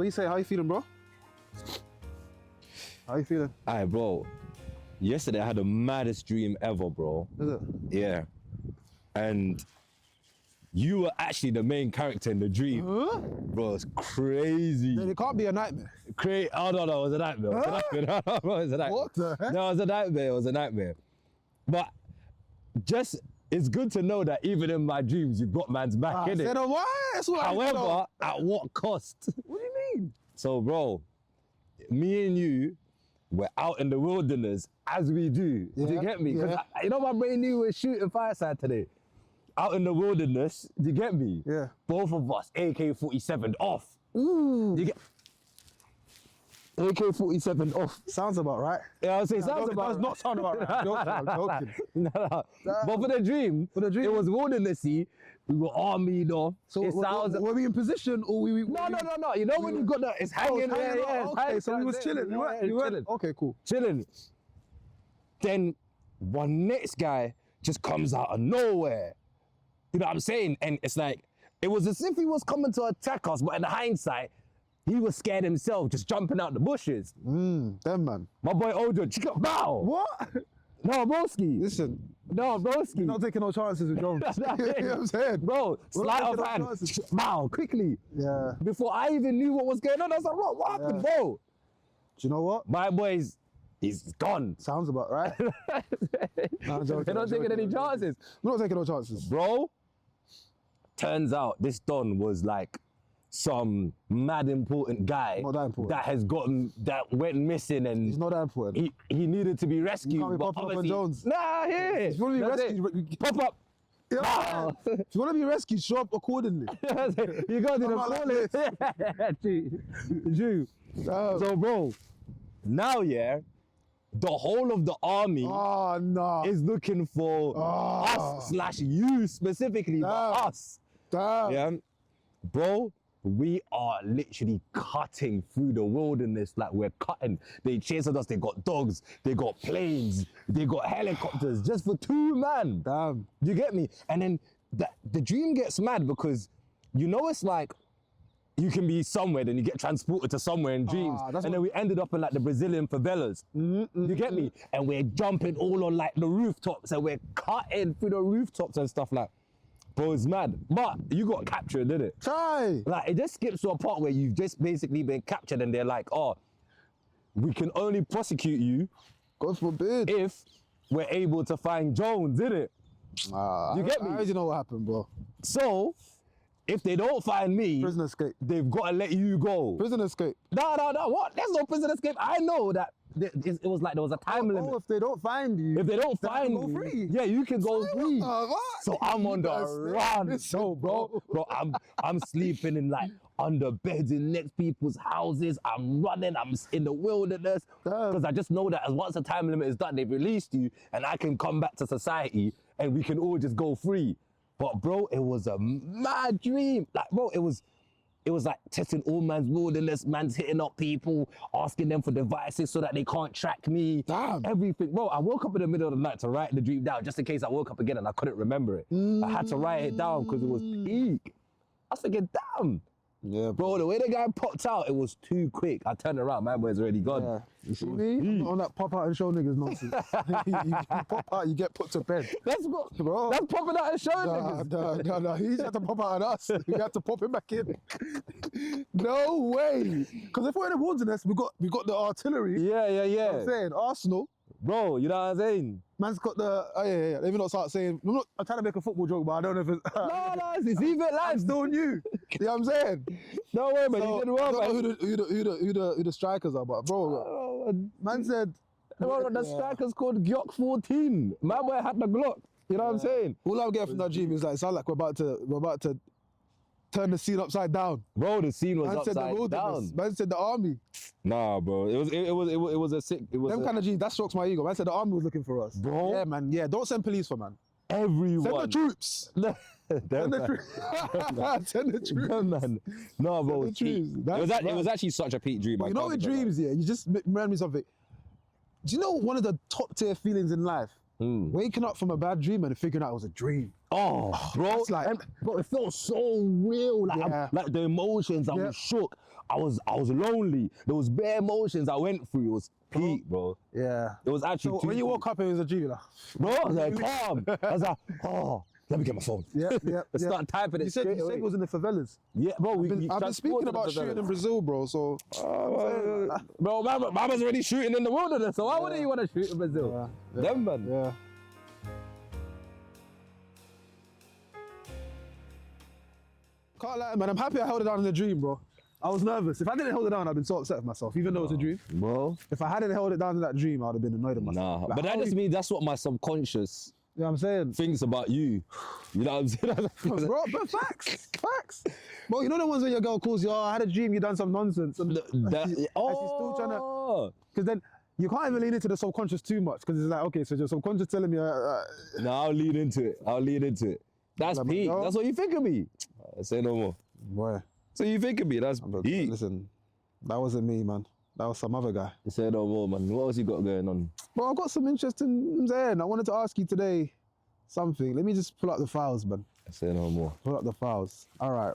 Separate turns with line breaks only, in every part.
What you say? How you feeling, bro? How you feeling?
Alright, bro. Yesterday I had the maddest dream ever, bro.
Is it?
Yeah. And you were actually the main character in the dream.
Huh?
Bro, it's crazy.
It can't be a nightmare.
Oh, no, it was a nightmare. It was a nightmare. No, it was a nightmare.
What the heck?
No, it was a nightmare. It was a nightmare. But just, it's good to know that even in my dreams, you've got man's back, innit?
Said why? That's what I
However,
know.
at what cost?
What do you mean?
So, bro, me and you, we're out in the wilderness as we do. Do you
Yeah,
get me? Because
yeah.
you know my brain knew we were shooting Fireside today. Out in the wilderness, do you get me?
Yeah.
Both of us, AK-47 off.
Ooh.
You get AK-47 off.
Sounds about right.
Yeah, I was saying, sounds
It
about
does not sound about right. I'm joking.
No. But for the dream, it was wildernessy. We were armied off.
So
it sounds.
were we in position or we?
No. You know when you got the, it's hanging there. Yeah, it's
Okay,
hanging,
so we was chilling. We were
chilling.
Okay, cool.
Chilling. Then one next guy just comes out of nowhere. You know what I'm saying? And it's like, it was as if he was coming to attack us, but in hindsight, he was scared himself, just jumping out the bushes.
Them man.
My boy Ojo, chica, bow!
What?
No, broski.
Listen,
No, broski.
you're not taking no chances with Jones. You know what I'm saying?
Bro, sleight of
taking no
hand.
chances.
Bow, quickly.
Yeah.
Before I even knew what was going on, I was like, what happened, bro?
Do you know what?
My boy's, he's gone.
Sounds about right. No, I'm joking,
They're not
I'm
taking
joking,
any
I'm joking.
chances.
We're not taking no chances.
Bro, turns out this Don was like some mad important guy
Not that important.
that has gotten, that went missing and
He's not that important.
he needed to be rescued.
You can't be
but
popping up on
obviously-
Jones.
Nah, yeah.
If you want to be
That's
rescued,
it. Pop up.
Yeah,
Wow.
if you want to be rescued, show up accordingly.
You got to
I'm not like
call it. Jew. So, bro, now, yeah, the whole of the army
Oh, no.
is looking for us / you specifically, but
Damn.
us.
Damn.
Yeah, bro, we are literally cutting through the wilderness like we're cutting. They chasing us, they got dogs, they got planes, they got helicopters just for 2 man.
Damn.
You get me? And then the dream gets mad because you know it's like you can be somewhere, then you get transported to somewhere in dreams.
that's
And then we ended up in like the Brazilian favelas. You get me? And we're jumping all on like the rooftops and we're cutting through the rooftops and stuff like. Bro, it's mad. But you got captured, didn't it?
Try.
Like it just skips to a part where you've just basically been captured and they're like, oh, we can only prosecute you
God forbid.
if we're able to find Jones, innit? You get me?
I already know what happened, bro.
So, if they don't find me,
Prison escape.
they've got to let you go.
Prison escape.
No, what? There's no prison escape. I know that it was like there was a time limit.
Oh, if they don't find you.
If they don't
then
find
you go
me,
free.
yeah, you can go free.
What?
So I'm on the
That's
run.
it.
So, bro, I'm sleeping in like under beds in next people's houses. I'm running. I'm in the wilderness because I just know that as once the time limit is done, they've released you, and I can come back to society, and we can all just go free. But bro, it was a mad dream. Like, bro, it was like testing all man's wilderness, man's hitting up people, asking them for devices so that they can't track me.
Damn.
Everything. Bro, I woke up in the middle of the night to write the dream down just in case I woke up again and I couldn't remember it. I had to write it down because it was peak. I was thinking, damn.
Yeah,
Bro, the way the guy popped out, it was too quick. I turned around, my boy's already gone.
Yeah. You see me? I'm not on that pop out and show niggas nonsense. you pop out, you get put to bed.
Let's go.
Bro.
That's popping out and showing niggas.
No. He just had to pop out on us. We had to pop him back in. No way. Because if we're in the wilderness, we got the artillery.
Yeah.
You know what I'm saying? Arsenal.
Bro, you know what I'm saying?
Man's got the, yeah. Let me not start saying, I'm trying to make a football joke, but I don't know if it's,
No, it's even
I'm
live.
still new. You know what I'm saying?
No way, man.
So,
You did well,
I don't
man.
know who the strikers are, but bro,
Oh,
man said,
the striker's called Glock 14. My boy had the Glock. You know what I'm saying?
all I'm getting from that dream is like, it sound like we're about to turn the scene upside down.
Bro, the scene was
Man said the
upside
wilderness.
down.
Man said the army.
Nah, bro. It was a sick. It was
Them kind of dreams, that strokes my ego. Man said the army was looking for us.
Bro.
Yeah, man. Yeah, don't send police for man.
everyone.
Send the troops.
Them
Send the
man.
troops. Send the troops.
Them man. No, bro.
Send the troops.
It was actually such a peak dream.
But you know with dreams, yeah, you just remind me something. Do you know one of the top tier feelings in life? Waking up from a bad dream and figuring out it was a dream.
Oh, bro,
that's like-
bro, it felt so real. Like,
Yeah.
like the emotions, I
Yeah.
was shook. I was lonely. There was bare emotions I went through. It was peak, bro.
Yeah.
It was actually.
So when you woke up, it was a dream. Like,
bro, I was like, calm. I was like, oh, let me get my phone.
yeah.
Let's start typing it.
You said
straight
it
away.
was in the favelas.
Yeah, bro.
I've been speaking about shooting in Brazil, bro. So,
bro, mama's already shooting in the wilderness. So why wouldn't you want to shoot in Brazil?
Yeah.
Them man.
Yeah. Can't lie, man. I'm happy I held it down in the dream, bro. I was nervous. If I didn't hold it down, I'd been so upset with myself, even though it was a dream.
Bro.
If I hadn't held it down in that dream, I'd have been annoyed with myself.
Nah,
Like,
but that
how
just
you-
means that's what my subconscious
You know what I'm saying?
thinks about you. You know what I'm saying?
Bro, but facts. Bro, you know the ones where your girl calls you, oh, I had a dream, you done some nonsense. And she's still trying to, because then you can't even lean into the subconscious too much, because it's like, okay, so your subconscious telling me,
No, I'll lean into it. That's
Like,
peak.
bro.
That's what you think of me. Say no more.
boy,
So you think of me? That's
but
peak.
listen, that wasn't me, man. That was some other guy.
Say no more, man. What else you got going on?
Bro, I've got some interesting saying. I wanted to ask you today something. Let me just pull up the files, man.
Say no more.
Pull up the files. All right.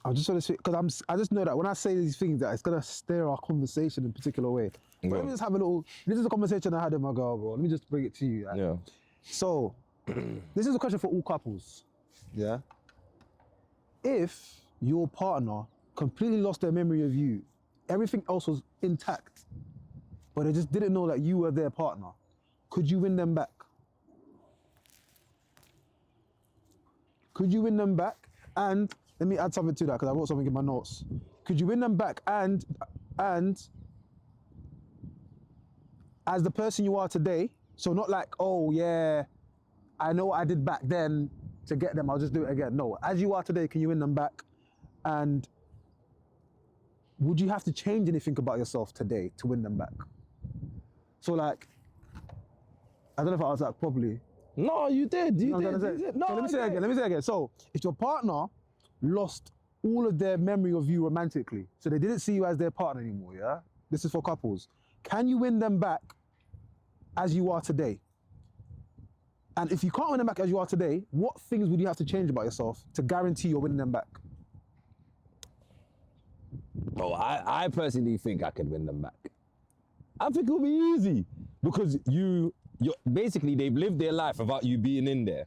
I just want to say, because I just know that when I say these things, that it's gonna steer our conversation in a particular way. But let me just have a little. This is a conversation I had with my girl, bro. Let me just bring it to you. Right?
Yeah.
So, this is a question for all couples. Yeah. If your partner completely lost their memory of you, everything else was intact, but they just didn't know that you were their partner, could you win them back? Could you win them back? And let me add something to that, because I wrote something in my notes. Could you win them back and as the person you are today, so not like, oh yeah, I know what I did back then to get them, I'll just do it again. No, as you are today, can you win them back? And would you have to change anything about yourself today to win them back? So like, I don't know if I was that properly.
No, you did. You
No,
did.
I'm gonna
You
say-
did. No,
so let me say it again. Let me say it again. So if your partner lost all of their memory of you romantically, so they didn't see you as their partner anymore, yeah? This is for couples. Can you win them back as you are today? And if you can't win them back as you are today, what things would you have to change about yourself to guarantee you're winning them back?
Oh, I personally think I could win them back. I think it'll be easy because you're basically they've lived their life without you being in there,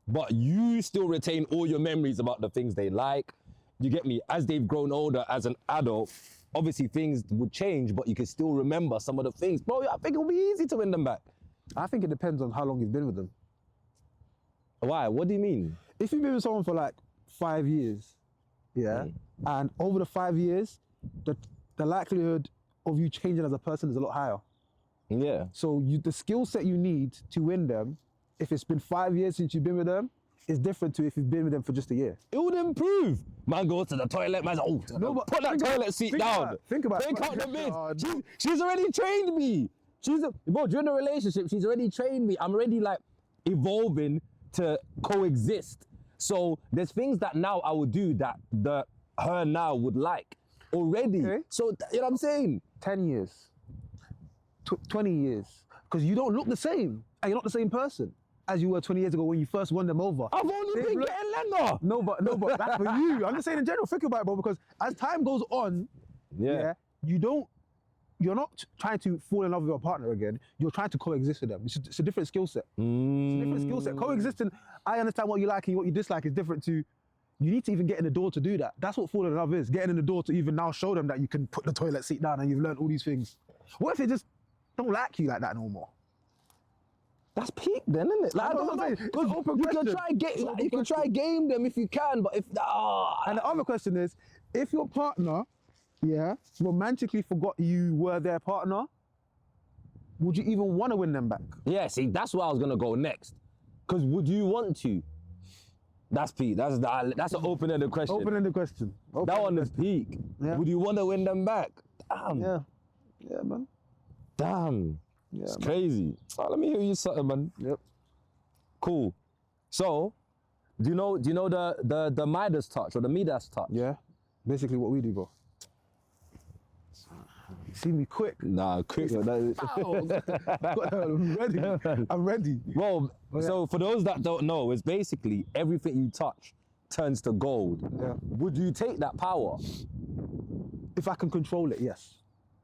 but you still retain all your memories about the things they like. You get me? As they've grown older as an adult, obviously things would change, but you can still remember some of the things. Bro, I think it'll be easy to win them back.
I think it depends on how long you've been with them.
Why? What do you mean?
If you've been with someone for like 5 years, yeah, and over the 5 years, the likelihood of you changing as a person is a lot higher.
Yeah.
So the skill set you need to win them, if it's been 5 years since you've been with them, is different to if you've been with them for just a year.
It would improve. Man goes to the toilet, man's like, oh,
No, but
put that
think
toilet
about-
seat
think
down.
about it, think about it.
Take out the
Oh,
bins. She's already trained me. Bro, during the relationship, she's already trained me. I'm already like evolving to coexist. So there's things that now I would do that her now would like already.
Okay.
So you know what I'm saying?
10 years, 20 years, because you don't look the same, and you're not the same person as you were 20 years ago when you first won them over.
I've only
They've
been
le-
getting longer.
No, but that's for you. I'm just saying in general, think about it, bro, because as time goes on, you're not trying to fall in love with your partner again. You're trying to coexist with them. It's a different skill set. It's a different skill set. Coexisting, I understand what you like and what you dislike is different to, you need to even get in the door to do that. That's what falling in love is. Getting in the door to even now show them that you can put the toilet seat down and you've learned all these things. What if they just don't like you like that no more?
That's peak then, isn't it? Like, I
That's
don't
what I'm
know.
saying. It's
'Cause
an open
you can
question.
try
It's an open
you can try game them if you can, but if
And the other question is, if your partner, romantically forgot you were their partner, would you even want to win them back?
yeah, see, that's where I was gonna go next. Cause would you want to? That's peak. That's an open-ended question.
Open-ended question.
That one is peak.
Yeah.
Would you want to win them back? Damn.
Yeah, man.
Damn.
Yeah,
It's
man.
crazy. Oh, let me hear you something, man.
Yep.
Cool. So, do you know the Midas touch or the Midas touch?
Yeah. Basically what we do, bro. See me quick.
Nah, quick.
I'm ready. I'm ready.
Well,
yeah.
so for those that don't know, it's basically everything you touch turns to gold.
Yeah.
Would you take that power?
If I can control it, yes.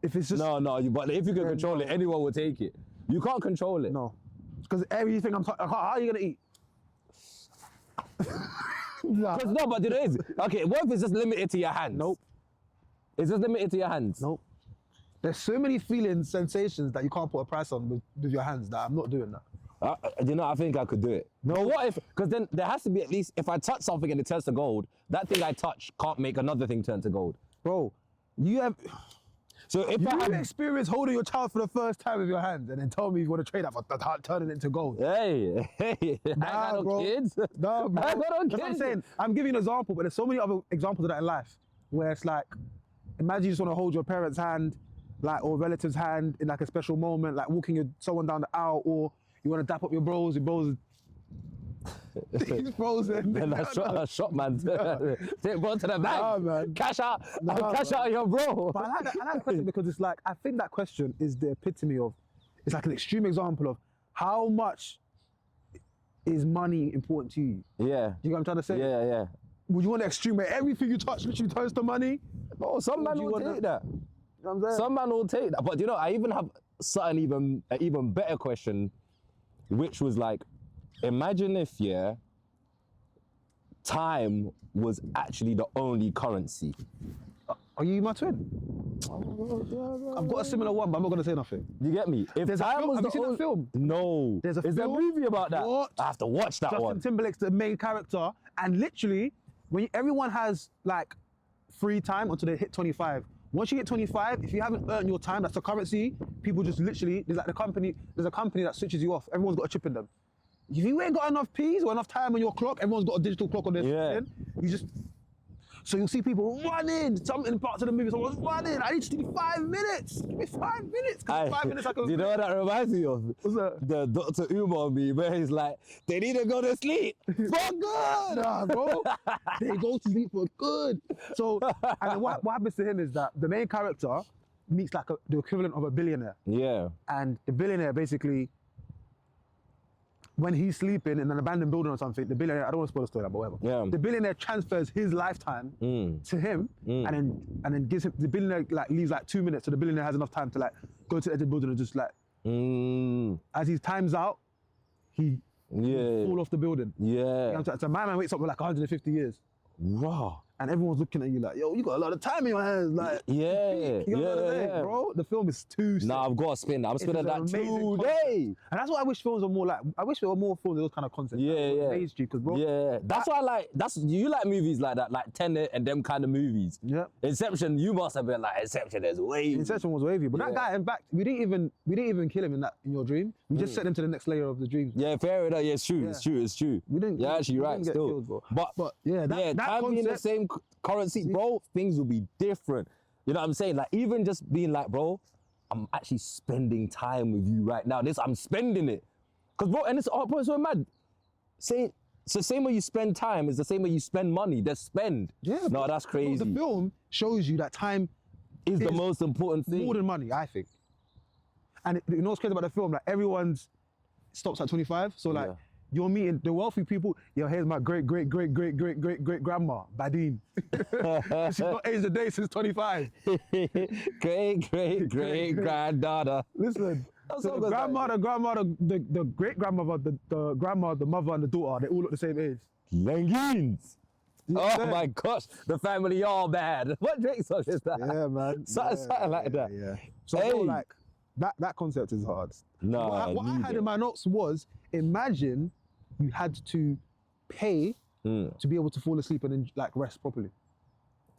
If it's just
But if you can control
no.
it, anyone will take it. You can't control it.
no, because everything how are you gonna eat? Nah.
No, but it is. Okay, what if it's just limited to your hands?
Nope.
It's just limited to your hands?
Nope. There's so many feelings, sensations that you can't put a price on with your hands that I'm not doing that.
I think I could do it. No, but what if, because then there has to be at least, if I touch something and it turns to gold, that thing I touch can't make another thing turn to gold.
Bro, you have
experience
holding your child for the first time with your hands and then tell me you want to trade that for turning it into gold.
Hey, I got no kids.
No, bro.
I got no
That's
kids.
what I'm saying. I'm giving you an example, but there's so many other examples of that in life where it's like, imagine you just want to hold your parents' hand, like, or relative's hand in like a special moment, like walking someone down the aisle, or you want to dap up your bros he's frozen.
And I shot man. Take bro to the bank.
Nah, man.
Cash out.
Nah,
cash out your bro.
But I like that question because it's like, I think that question is the epitome of, it's like an extreme example of how much is money important to you.
Yeah.
Do you know what I'm trying to say?
Yeah.
Would you want the extreme where everything you touch literally turns to money?
Oh, some man will take that.
You know what I'm saying?
Some man will take that. But you know, I even have an even better question, which was like, imagine if, time was actually the only currency.
Are you my twin? I've got a similar one, but I'm not going to say nothing.
You get me? If
There's a
time
film.
was
Have
the
you seen
only...
that film?
No.
There's a
Is there a
film?
movie about that?
What?
I have to watch that
Justin
one.
Timberlake's the main character, and literally, when everyone has like free time until they hit 25. Once you hit 25, if you haven't earned your time, that's the currency. People just literally, there's a company that switches you off. Everyone's got a chip in them. If you ain't got enough P's or enough time on your clock, everyone's got a digital clock on their screen. You just, so you'll see people running. Some in parts of the movie, someone's running. I need to do 5 minutes. Give me 5 minutes. 5 minutes I can.
Do you know what that reminds me of?
What's that?
The Dr. Umar meme where he's like, they need to go to sleep for good.
Nah, bro. They go to sleep for good. So, and then what happens to him is that the main character meets like the equivalent of a billionaire.
Yeah.
And the billionaire basically, when he's sleeping in an abandoned building or something, the billionaire, I don't want to spoil the story, but whatever.
Yeah.
The billionaire transfers his lifetime to him, and then gives him, the billionaire like leaves like 2 minutes, so the billionaire has enough time to like go to the edge of the building and just like, as his time's out, he fall off the building.
Yeah.
So my man wakes up with like 150 years.
Wow.
And everyone's looking at you like, yo, you got a lot of time in your hands. Like,
Yeah.
you know what I'm saying, bro? The film is too sick.
Nah, I've got to spin that. I'm spinning that
amazing
today.
And that's what I wish films were more like. I wish there were more films of those kind of concepts.
Yeah.
Because, bro.
Yeah. That's why I like, you like movies like that, like Tenet and them kind of movies.
Yeah.
Inception, you must have been like, Inception is wavy.
Inception was wavy. But that guy, in fact, we didn't even kill him in your dream. We just sent him to the next layer of the dream.
Yeah, fair enough. Yeah, it's true.
Yeah.
It's true.
We didn't.
You're actually right
get
still.
Killed, bro.
But
yeah, that
time being the
concept,
same currency, bro, things will be different. You know what I'm saying? Like, even just being like, bro, I'm actually spending time with you right now. I'm spending it. Because, bro, and it's so mad. Same way you spend time is the same way you spend money. Just spend.
Yeah.
No, that's crazy.
The film shows you that time
is the most important thing.
More than money, I think. And you know what's crazy about the film? Like, everyone's stops at 25. So, like, you're meeting the wealthy people. Yo, here's my great grandma, Badine. She's not aged a day since 25.
great granddaughter.
Listen, so the great grandmother, the grandma, the mother, and the daughter, they all look the same age.
Languines. Oh my gosh, the family all bad. What Drake song is that?
Yeah, man.
Something like that.
Yeah. So I feel like that concept is hard.
No.
What I had in my notes was, imagine you had to pay to be able to fall asleep and then like rest properly.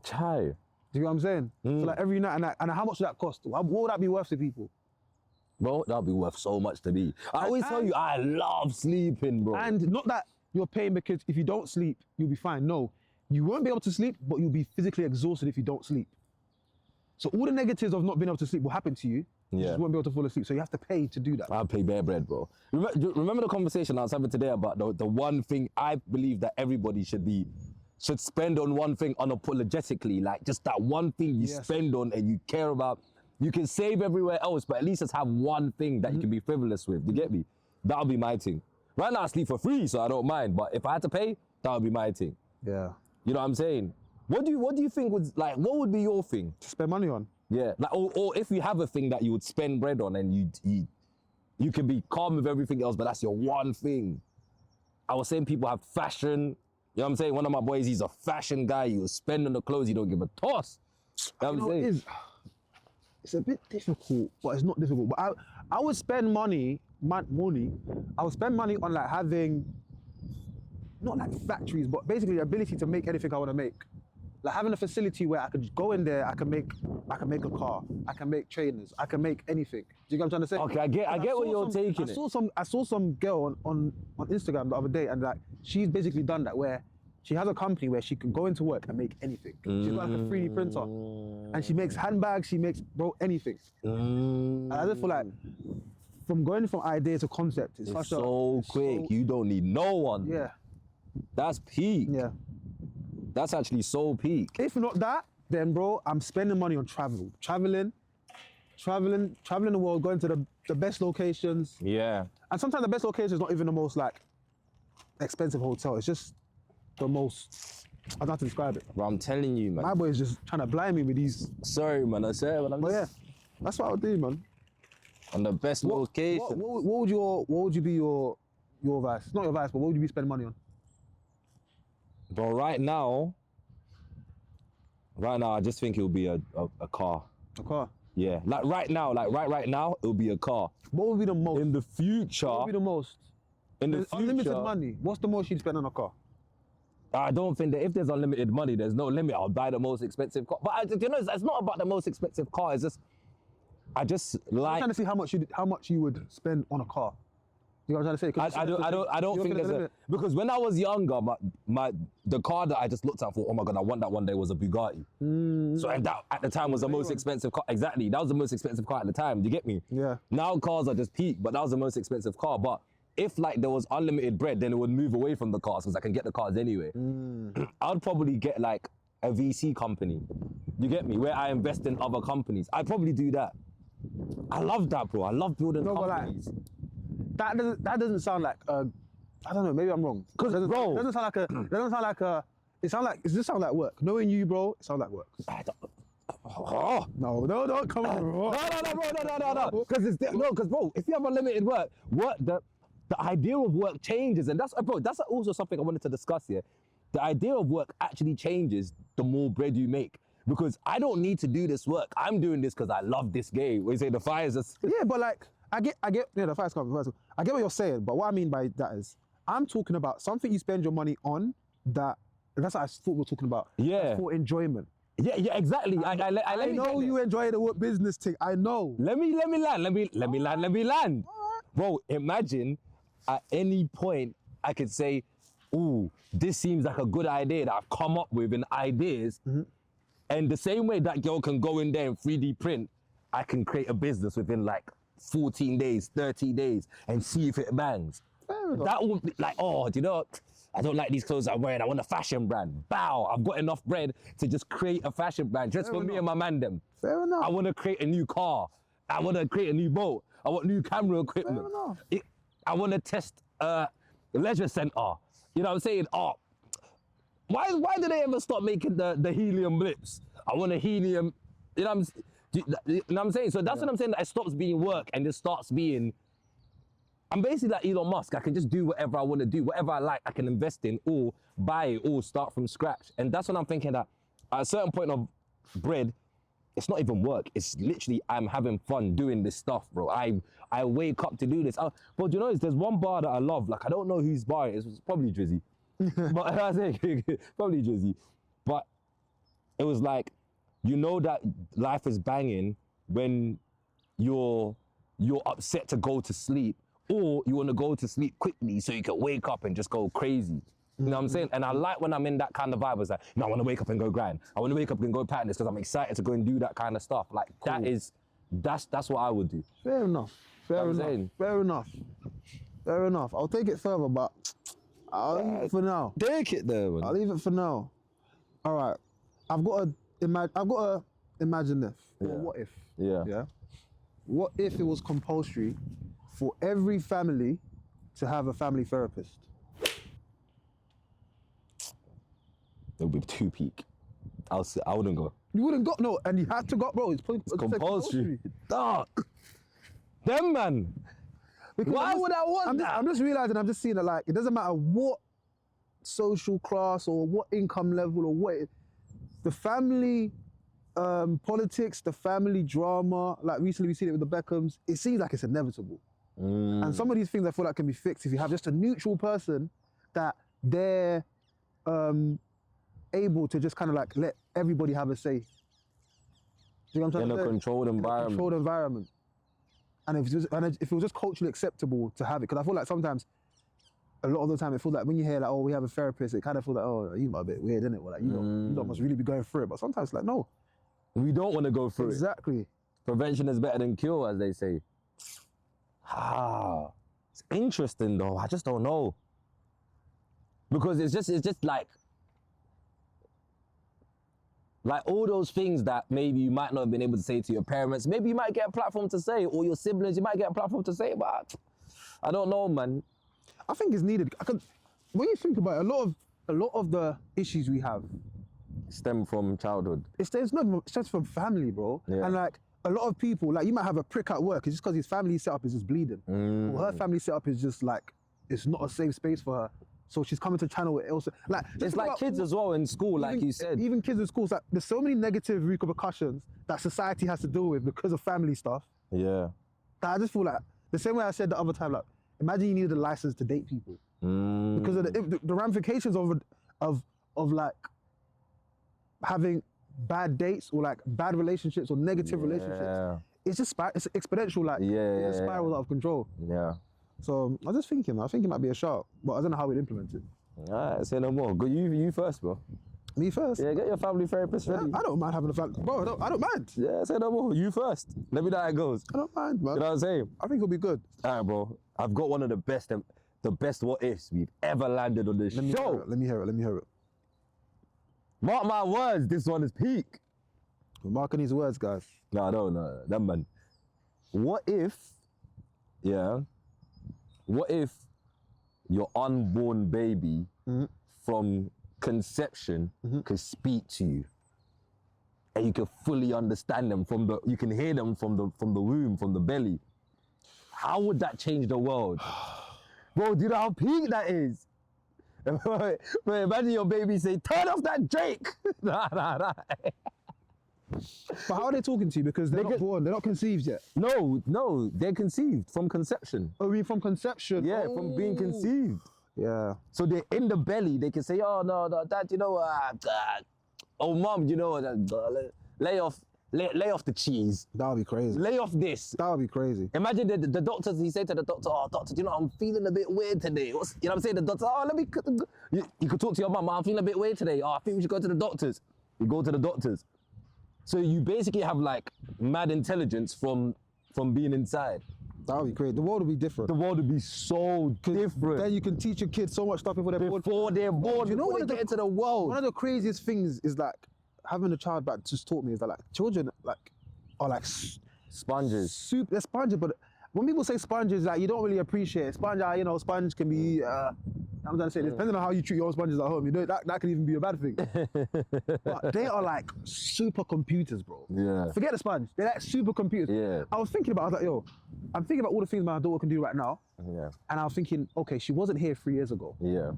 Chai.
Do you know what I'm saying? So like every night, and how much would that cost? What would that be worth to people?
Bro, that'd be worth so much to me. I always tell you, I love sleeping, bro.
And not that you're paying because if you don't sleep, you'll be fine. No, you won't be able to sleep, but you'll be physically exhausted if you don't sleep. So all the negatives of not being able to sleep will happen to you. You just won't be able to fall asleep. So you have to pay to do that.
I'll pay bare bread, bro. Remember the conversation I was having today about the one thing I believe that everybody should spend on one thing unapologetically, like just that one thing you spend on and you care about. You can save everywhere else, but at least just have one thing that you can be frivolous with. You get me? That'll be my thing. Right now I sleep for free, so I don't mind. But if I had to pay, that would be my thing.
Yeah.
You know what I'm saying? What do you think would like? What would be your thing?
To spend money on.
Yeah, like or if you have a thing that you would spend bread on and you can be calm with everything else, but that's your one thing. I was saying people have fashion. You know what I'm saying? One of my boys, he's a fashion guy. You spend on the clothes, you don't give a toss. You know what I'm saying?
It's a bit difficult, but it's not difficult. But I would spend money. I would spend money on like having, not like factories, but basically the ability to make anything I want to make. Like having a facility where I could just go in there, I can make a car, I can make trainers, I can make anything. Do you get what I'm trying to say?
Okay, I get what you're taking.
I saw some girl on Instagram the other day, and like she's basically done that where she has a company where she can go into work and make anything. She's got like a 3D printer, and she makes handbags, she makes anything. And I just feel like from going from idea to concept, it's
so quick. You don't need no one.
Yeah.
That's peak.
Yeah.
That's actually so peak.
If not that, then bro, I'm spending money on traveling the world, going to the best locations.
Yeah.
And sometimes the best location is not even the most like expensive hotel. It's just the most, I don't know how to describe it.
Bro, I'm telling you, man.
My boy is just trying to blind me with these.
Sorry, man. I said, but
yeah, that's what I would do, man.
On the best location.
What would you be your advice? Not your advice, but what would you be spending money on?
But right now, I just think it would be a car.
A car?
Yeah, like right now, it would be a car.
What would be the most?
In the future.
What would be the most?
In the future.
Unlimited money. What's the most you'd spend on a car?
I don't think that if there's unlimited money, there's no limit. I'll buy the most expensive car. But you know, it's not about the most expensive car. It's just, I just like.
I'm trying to see how much you would spend on a car. You know what I'm trying to say?
I don't think there's a, because when I was younger, the car that I just looked at for, oh my God, I want that one day, was a Bugatti. So and that at the time was the most expensive car. Exactly, that was the most expensive car at the time. Do you get me?
Yeah.
Now cars are just peak, but that was the most expensive car. But if like there was unlimited bread, then it would move away from the cars because I can get the cars anyway. I'd probably get like a VC company. You get me? Where I invest in other companies. I'd probably do that. I love that, bro. I love building companies.
That doesn't sound like I don't know, maybe I'm wrong.
Because bro,
it doesn't sound like it just sounds like work. Knowing you, bro, it sounds like work. No, come on, bro.
No. Because bro, if you have unlimited work, the idea of work changes, and that's also something I wanted to discuss here. The idea of work actually changes the more bread you make. Because I don't need to do this work. I'm doing this because I love this game. We say the fire's just...
Yeah, but like, I get, yeah, the fire's coming. I get what you're saying, but what I mean by that is, I'm talking about something you spend your money on that's what I thought we were talking about.
Yeah.
For enjoyment.
Yeah, exactly. I
know you enjoy the business thing. I know.
Let me land. Bro, imagine at any point I could say, ooh, this seems like a good idea that I've come up with in ideas. And the same way that girl can go in there and 3D print, I can create a business within like 14 days, 30 days, and see if it bangs. That would be like, oh, do you know what? I don't like these clothes I'm wearing. I want a fashion brand. Bow, I've got enough bread to just create a fashion brand just for me and my man them.
Fair enough.
I want to create a new car. I want to create a new boat. I want new camera equipment.
Fair enough.
I want to test a leisure center. You know what I'm saying? Oh, why do they ever stop making the helium blips? I want a helium, you know what I'm saying? So that's what I'm saying, that it stops being work and just starts being, I'm basically like Elon Musk. I can just do whatever I want to do, whatever I like, I can invest in or buy it or start from scratch. And that's when I'm thinking that at a certain point of bread, it's not even work. It's literally, I'm having fun doing this stuff, bro. I wake up to do this. But you know, there's one bar that I love. Like, I don't know whose bar it is. It's probably Drizzy. But I say, probably Drizzy. But it was like, you know that life is banging when you're upset to go to sleep, or you want to go to sleep quickly so you can wake up and just go crazy. You know what I'm saying? And I like when I'm in that kind of vibe. It's like, no, I want to wake up and go grind. I want to wake up and go pattern this because I'm excited to go and do that kind of stuff. Like, cool. That's what I would do.
Fair enough. Fair enough. I'll take it further, but I'll leave it for now.
Take it there, man.
I'll leave it for now. All right. I've got to imagine if, or
Yeah.
what if?
Yeah.
Yeah. What if it was compulsory for every family to have a family therapist?
It would be too peak. I wouldn't go.
You wouldn't got no, and you had to go, bro. It's
Compulsory. Dark. Them man.
Because
Why would I want that?
I'm just realizing, I'm just seeing that, like, it doesn't matter what social class or what income level or what, the family politics, the family drama, like recently we seen it with the Beckhams, it seems like it's inevitable. And some of these things I feel like can be fixed if you have just a neutral person that they're able to just kind of like let everybody have a say. Do you know what I'm trying
In
to
a
say?
controlled environment.
Controlled environment. And if it was just culturally acceptable to have it, because I feel like sometimes, a lot of the time, it feels like when you hear like, oh, we have a therapist, it kind of feels like, oh, you might be a bit weird, innit? Or like, you lot must really be going through it. But sometimes it's like, no.
We don't want to go through it.
Exactly.
Prevention is better than cure, as they say. It's interesting though. I just don't know. Because it's just like all those things that maybe you might not have been able to say to your parents. Maybe you might get a platform to say, or your siblings, you might get a platform to say, but I don't know, man.
I think it's needed. When you think about it, a lot of the issues we have,
Stem from childhood.
it's just from family, bro.
Yeah.
And like a lot of people, like you might have a prick at work, it's just because his family setup is just bleeding. Or her family setup is just like, it's not a safe space for her. So she's coming to channel it also. Like
It's like kids as well in school, like you said.
Even kids in schools, like there's so many negative repercussions that society has to deal with because of family stuff.
Yeah.
That I just feel like, the same way I said the other time, like, imagine you needed a license to date people. Because of the ramifications of like having bad dates or like bad relationships or negative relationships. It's just it's exponential, like it spirals out of control.
Yeah.
So I was just thinking, I think it might be a shout, but I don't know how we'd implement it.
Alright, say no more. Go you first, bro.
Me first?
Yeah, get your family therapist ready.
I don't mind having a family, bro. I don't mind.
Yeah, say no more. You first. Let me know how it goes.
I don't mind, man.
You know what I'm saying?
I think it'll be good.
Alright, bro. I've got one of the best what ifs we've ever landed on this show.
Let me hear it.
Mark my words, this one is peak.
We're marking these words, guys.
No, that man. What if your unborn baby from conception could speak to you, and you can fully understand them you can hear them from the womb, from the belly? How would that change the world? Bro, do you know how peak that is? But imagine your baby say, "Turn off that Drake." Nah.
But how are they talking to you? Because they're not born, they're not conceived yet.
No, they're conceived from conception.
Oh, you mean from conception?
Yeah, from being conceived.
Yeah.
So they're in the belly. They can say, "Oh no, Dad, you know, oh Mom, you know, lay off the cheese.
That would be crazy.
Lay off this."
That would be crazy.
Imagine the doctors. He said to the doctor, "Oh, doctor, you know, I'm feeling a bit weird today." You know what I'm saying? The doctor, "Oh, let me." You could talk to your mum. "I'm feeling a bit weird today. Oh, I think we should go to the doctors." You go to the doctors. So you basically have like mad intelligence from being inside.
That would be great. The world would be different.
The world would be so different.
Then you can teach your kids so much stuff before they're born.
Before they're born,
You know
before
what
they get into the world.
One of the craziest things is like having a child that just taught me is that like children are like
Sponges.
they're sponges, but when people say sponges, like you don't really appreciate it. Sponge can be. I'm trying to say, depending on how you treat your own sponges at home, you know that can even be a bad thing. But they are like supercomputers, bro.
Yeah.
Forget the sponge. They're like supercomputers.
Yeah.
I was thinking about I'm thinking about all the things my daughter can do right now.
Yeah.
And I was thinking, okay, she wasn't here 3 years ago.
Yeah.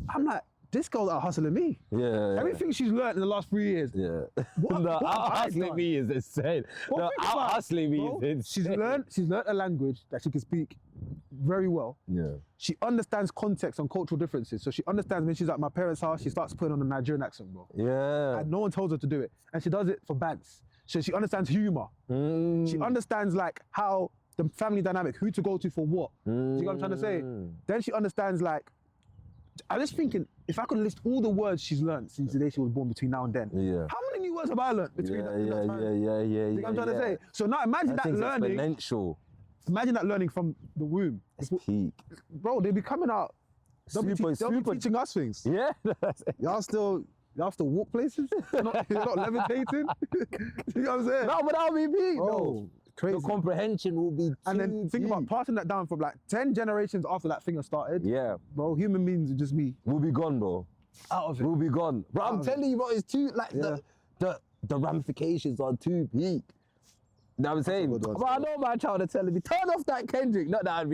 I'm like, this girl's out hustling me.
Yeah.
Everything she's learned in the last 3 years.
Yeah.
What
No,
have I
hustling
done?
me is insane.
Well,
No,
think about it,
hustling me
bro.
is insane.
She's learned a language that she can speak very well.
Yeah.
She understands context and cultural differences. So she understands when she's at my parents' house, she starts putting on a Nigerian accent, bro.
Yeah.
And no one tells her to do it. And she does it for bands. So she understands humor. She understands like how the family dynamic, who to go to for what. Do you know what I'm trying to say? Then she understands like, I'm just thinking, if I could list all the words she's learned since the day she was born between now and then,
Yeah.
how many new words have I learned between that time?
Yeah.
You know what I'm trying to say? So now imagine that learning.
Exponential.
Imagine that learning from the womb.
It's peak.
Bro, they'll be coming out. They'll be teaching us things.
Yeah.
Y'all still You have to walk places. You're not levitating. You know what I'm saying?
No, but that'll be peak.
Bro,
No.
crazy.
The comprehension will be
And then think about passing that down from like 10 generations after that thing has started.
Yeah.
Bro, human beings would just be
We'll be gone, bro.
out of it.
We'll be gone. Bro, I'm telling you, bro, it's too, like,
Yeah.
the ramifications are too peak. You know what I'm saying?
good one,
But I know my child are telling me, turn off that Kendrick. Not that I'd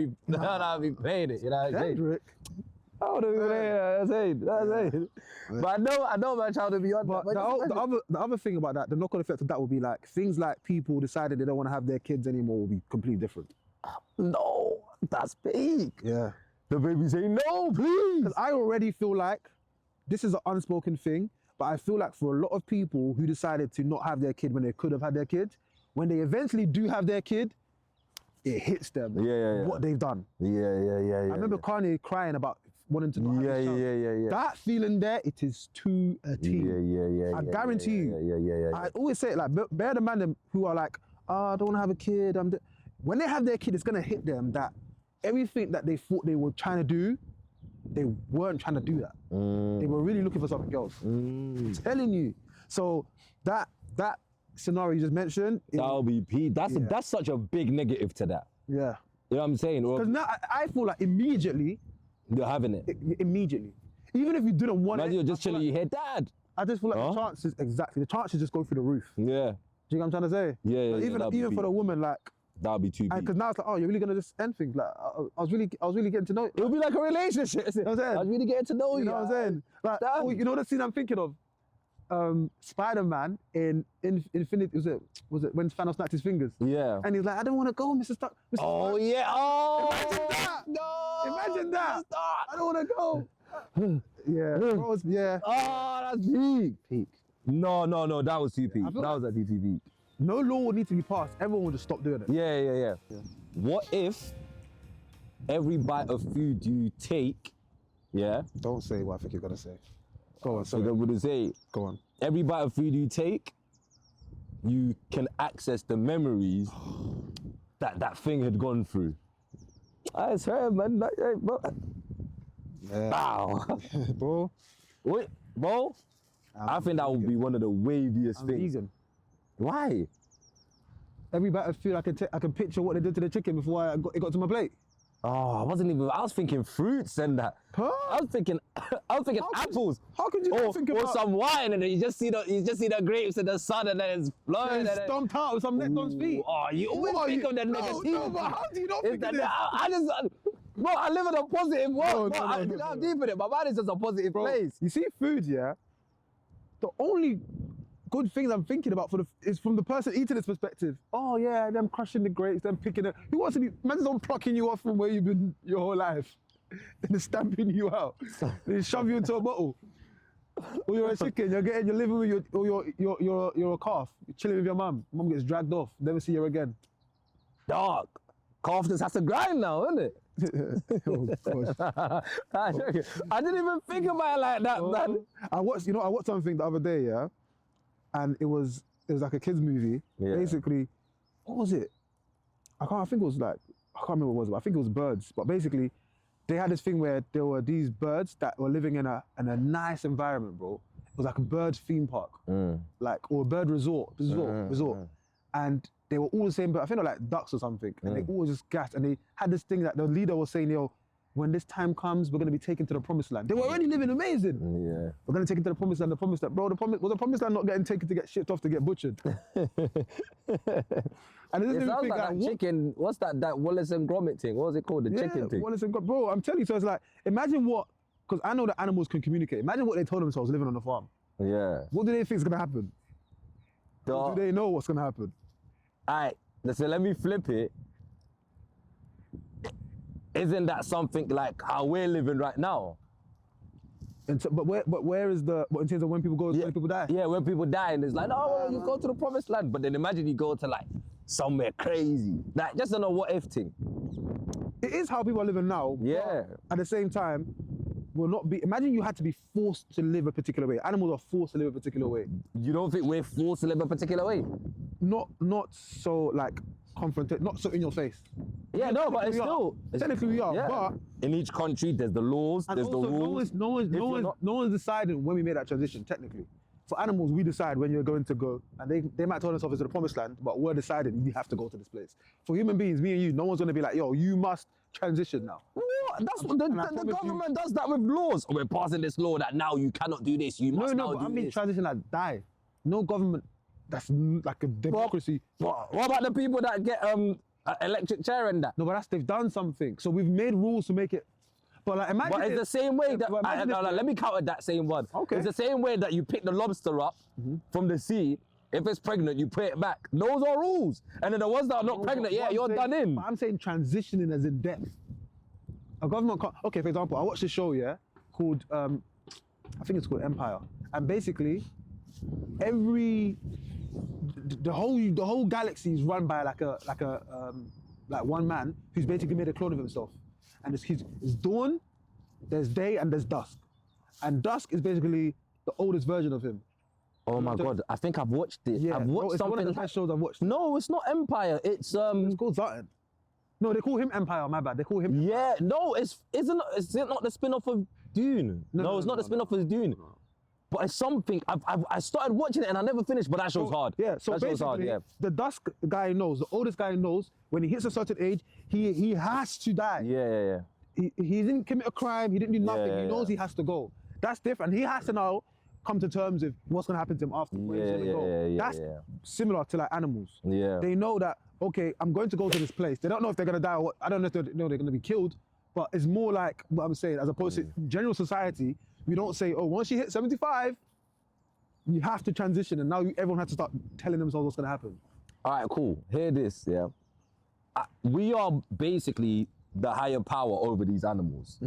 be playing it, you know what I'm saying?
Kendrick.
I would be playing it, that's it. But I know my child will be on
But
that.
the other thing about that, the knock-on effect of that would be like, things like people decided they don't want to have their kids anymore will be completely different.
No, that's peak.
Yeah.
The baby say, no, please.
Because I already feel like this is an unspoken thing, but I feel like for a lot of people who decided to not have their kid when they could have had their kid, when they eventually do have their kid, it hits them what they've done.
Yeah.
I remember Kanye crying about wanting to not have his child.
Yeah.
That feeling there, it is to a T.
Yeah.
I guarantee you. I always say it like, bear the man them who are like, I don't want to have a kid. When they have their kid, it's going to hit them that everything that they thought they were trying to do, they weren't trying to do that. They were really looking for something else. I'm telling you. So that scenario you just mentioned.
That'll be peak. That's such a big negative to that.
Yeah.
You know what I'm saying?
Because now I feel like immediately,
They're having it.
immediately. Even if you didn't want
Imagine
it.
you're just
I feel
chilling, you hear, Dad.
I just feel like the chances, exactly, the chances just go through the roof. Do
Yeah.
you know what I'm trying to say?
Yeah.
Like,
that'll be
even for
peak.
the woman, like,
That'll be too peak.
because now it's like, oh, you're really gonna just end things. Like, I was really getting to know you.
It'll be like a relationship.
You know what I'm saying?
I was really getting to know you.
You know what I'm saying? Like,
Damn.
oh, you know the scene I'm thinking of? Spider-Man in Infinity, was it when Thanos snapped his fingers?
Yeah.
And he's like, I don't want to go, Mr. Stark. Mr.
Oh,
Stark.
yeah. Oh.
Imagine that.
No.
Imagine that.
Stop.
I don't want to go. Yeah.
Oh, that's peak.
Peak.
No. That was too peak.
I
That
feel
was a too peak.
No law would need to be passed. Everyone would just stop doing it.
Yeah. What if every bite of food you take, yeah?
Don't say what I think you're going to say. Go on,
So
sorry.
I'm gonna say,
Go on.
every bite of food you take, you can access the memories that thing had gone through. I swear, man.
Yeah.
Wow.
Bro,
Wait, bro. I think that would be one of the waviest
I'm
things.
vegan.
Why?
Every bite of food I can picture what they did to the chicken before it got to my plate.
Oh, I was thinking fruits and that.
Huh?
I was thinking apples.
How could you not think
or
about
some wine, and then you just see the grapes in the sun, and then it's blowing.
getting stomped out with some neck on feet?
Oh, you always
What are
think
you-
of the
No,
negativity.
no, but how do you not
It's
think of
that-
this?
I just, bro, I live in a positive world.
No,
I'm deep in it. My mind is just a positive
Bro,
place.
you see food, yeah? The only good things I'm thinking about is from the person eating its perspective. Oh yeah, them crushing the grapes, them picking it. Who wants to be, imagine someone plucking you off from where you've been your whole life and then stamping you out. They shove you into a bottle. Or you're a chicken, you're living with you're a calf, you're chilling with your mum. Mum gets dragged off, never see her again.
Dog, calf just has to grind now, isn't it?
Oh gosh.
I didn't even think about it like that, man.
I watched something the other day, yeah, and it was like a kids movie.
Yeah.
Basically, what was it? I can't remember what it was, but I think it was birds. But basically, they had this thing where there were these birds that were living in a nice environment, bro. It was like a bird theme park, or a bird resort, and they were all the same, but I think they were like ducks or something, and they all just gassed, and they had this thing that the leader was saying, yo, when this time comes, we're gonna be taken to the promised land. They were already living amazing.
Yeah.
We're gonna take it to the promised land. The promised land, bro. Was the promised land not getting taken to get shipped off to get butchered? And it
It sounds like that chicken. What's that Wallace and Gromit thing? What was it called? The chicken thing.
Wallace and bro, I'm telling you. So it's like, imagine because I know that animals can communicate. Imagine what they told themselves living on the farm.
Yeah.
What do they think is gonna happen?
Dog.
Do they know what's gonna happen?
Alright, so let me flip it. Isn't that something like how we're living right now?
But where is the in terms of when people go, when people die?
Yeah, when people die, and it's like, oh, you go to the promised land. But then imagine you go to like somewhere crazy. Like, just on a what if thing.
It is how people are living now.
Yeah.
But at the same time, will not be. Imagine you had to be forced to live a particular way. Animals are forced to live a particular way.
You don't think we're forced to live a particular way?
Not so like confronted. Not so in your face.
Yeah, no, but it's still...
Technically we are,
yeah.
but...
In each country, there's the laws,
And
there's the
also,
rules.
no one's deciding when we made that transition, technically. For animals, we decide when you're going to go, and they might tell themselves it's the promised land, but we're deciding you have to go to this place. For human beings, me and you, no one's gonna be like, yo, you must transition now.
What? That's what the government does that with laws. We're passing this law that now you cannot do this, you must now do
but I mean
this.
transition like die. No government that's like a democracy.
What about the people that get electric chair and that?
No, but they've done something. So we've made rules to make it. But like, imagine.
But it's the same way that.
no,
Let me counter that same one.
Okay.
It's the same way that you pick the lobster up from the sea. If it's pregnant, you put it back. Those are rules. And then the ones that are not pregnant, yeah, you're done in.
But I'm saying transitioning as in death. A government can't. Okay, for example, I watched a show, called I think it's called Empire, and basically, the whole galaxy is run by like one man who's basically made a clone of himself, and it's dawn, there's day, and there's dusk, and dusk is basically the oldest version of him.
Oh my God, I think I've watched it.
Yeah,
I've watched
it's
something.
one of the best shows I've watched.
No, it's not Empire. It's
called Zartan. No, they call him Empire. My bad. They call him.
Yeah, no, is it not the spin-off of Dune? No, it's not the spin-off of Dune.
No.
But it's something. I started watching it and I never finished. But that show's hard.
Yeah. So
that show's hard,
basically, the dusk guy knows. The oldest guy knows when he hits a certain age, he has to die.
Yeah.
He didn't commit a crime. He didn't do nothing.
Yeah,
he knows he has to go. That's different. He has to now come to terms with what's gonna happen to him after. Where he's gonna go. That's similar to like animals.
Yeah.
They know that. Okay, I'm going to go to this place. They don't know if they're gonna die or what. I don't know if they know they're gonna be killed. But it's more like what I'm saying, as opposed to general society. We don't say, oh, once you hit 75, you have to transition, and now everyone has to start telling themselves what's gonna happen.
All right, cool. Hear this, yeah. We are basically the higher power over these animals.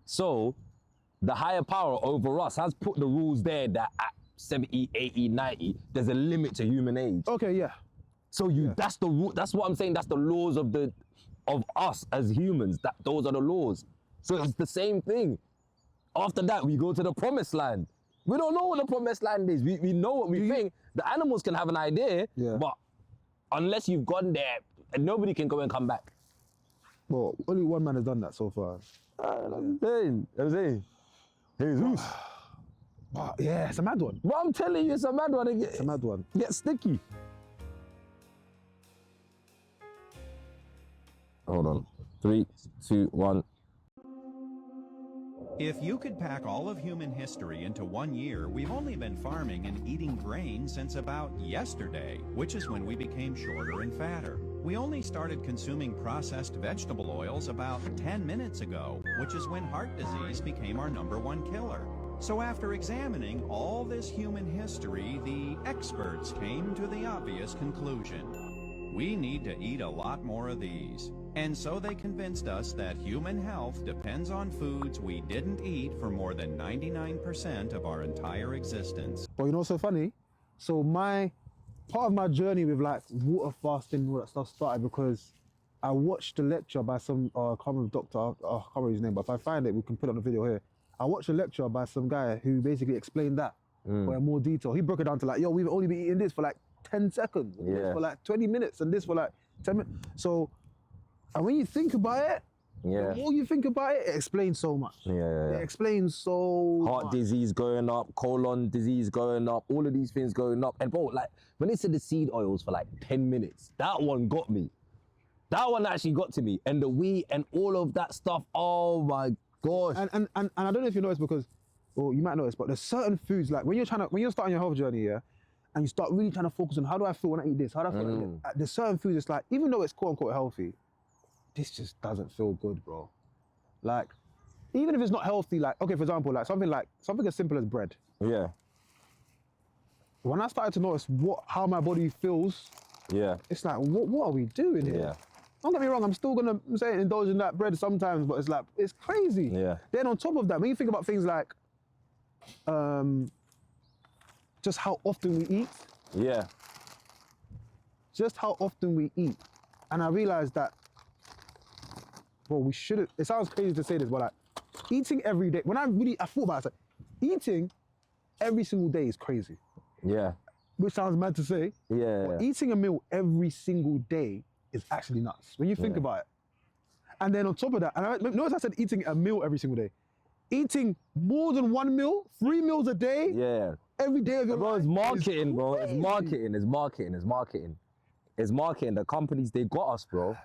So the higher power over us has put the rules there that at 70, 80, 90, there's a limit to human age.
Okay, yeah.
So that's the rule. That's what I'm saying. That's the laws of us as humans. Those are the laws. So it's the same thing. After that, we go to the promised land. We don't know what the promised land is. We know what we think. The animals can have an idea, but unless you've gone there, nobody can go and come back.
Well, only one man has done that so far.
I'm saying. Jesus.
Yeah, it's a mad one.
But I'm telling you, it's a mad one.
It's a mad one.
Get sticky. Hold on. 3, 2, 1.
If you could pack all of human history into 1 year, we've only been farming and eating grain since about yesterday, which is when we became shorter and fatter. We only started consuming processed vegetable oils about 10 minutes ago, which is when heart disease became our #1 killer. So after examining all this human history, the experts came to the obvious conclusion. We need to eat a lot more of these. And so they convinced us that human health depends on foods we didn't eat for more than 99% of our entire existence.
But you know what's so funny? So part of my journey with like water fasting and all that stuff started because I watched a lecture by some, I can't remember doctor, I can't remember his name, but if I find it, we can put it on the video here. I watched a lecture by some guy who basically explained that in more detail. He broke it down to like, yo, we've only been eating this for like 10 seconds, and this for like 20 minutes, and this for like 10 minutes. So, and when you think about it, the more you think about it, it explains so much. It explains so much.
Heart disease going up, colon disease going up, all of these things going up. And bro, like, when they said the seed oils for like 10 minutes, that one got me. That one actually got to me. And the wheat and all of that stuff, oh my gosh.
And I don't know if you noticed because, or you might notice, but there's certain foods, like when you're starting your health journey, and you start really trying to focus on how do I feel when I eat this, how do I feel like this? There's certain foods, it's like, even though it's quote unquote healthy, this just doesn't feel good, bro. Like, even if it's not healthy, like, okay, for example, like something as simple as bread.
Yeah.
When I started to notice how my body feels, it's like, what are we doing here? Don't get me wrong, I'm still gonna indulge in that bread sometimes, but it's like, it's crazy. Then on top of that, when you think about things like, just how often we eat. Just how often we eat. And I realized that, well, we shouldn't, it sounds crazy to say this, but like, eating every day, when I thought about it, like, eating every single day is crazy. Which sounds mad to say. But eating a meal every single day is actually nuts when you think about it. And then on top of that, and notice I said eating a meal every single day. Eating more than 1 meal, 3 meals a day, every day of your life.
It's marketing, bro. It's marketing. It's marketing. The companies, they got us, bro.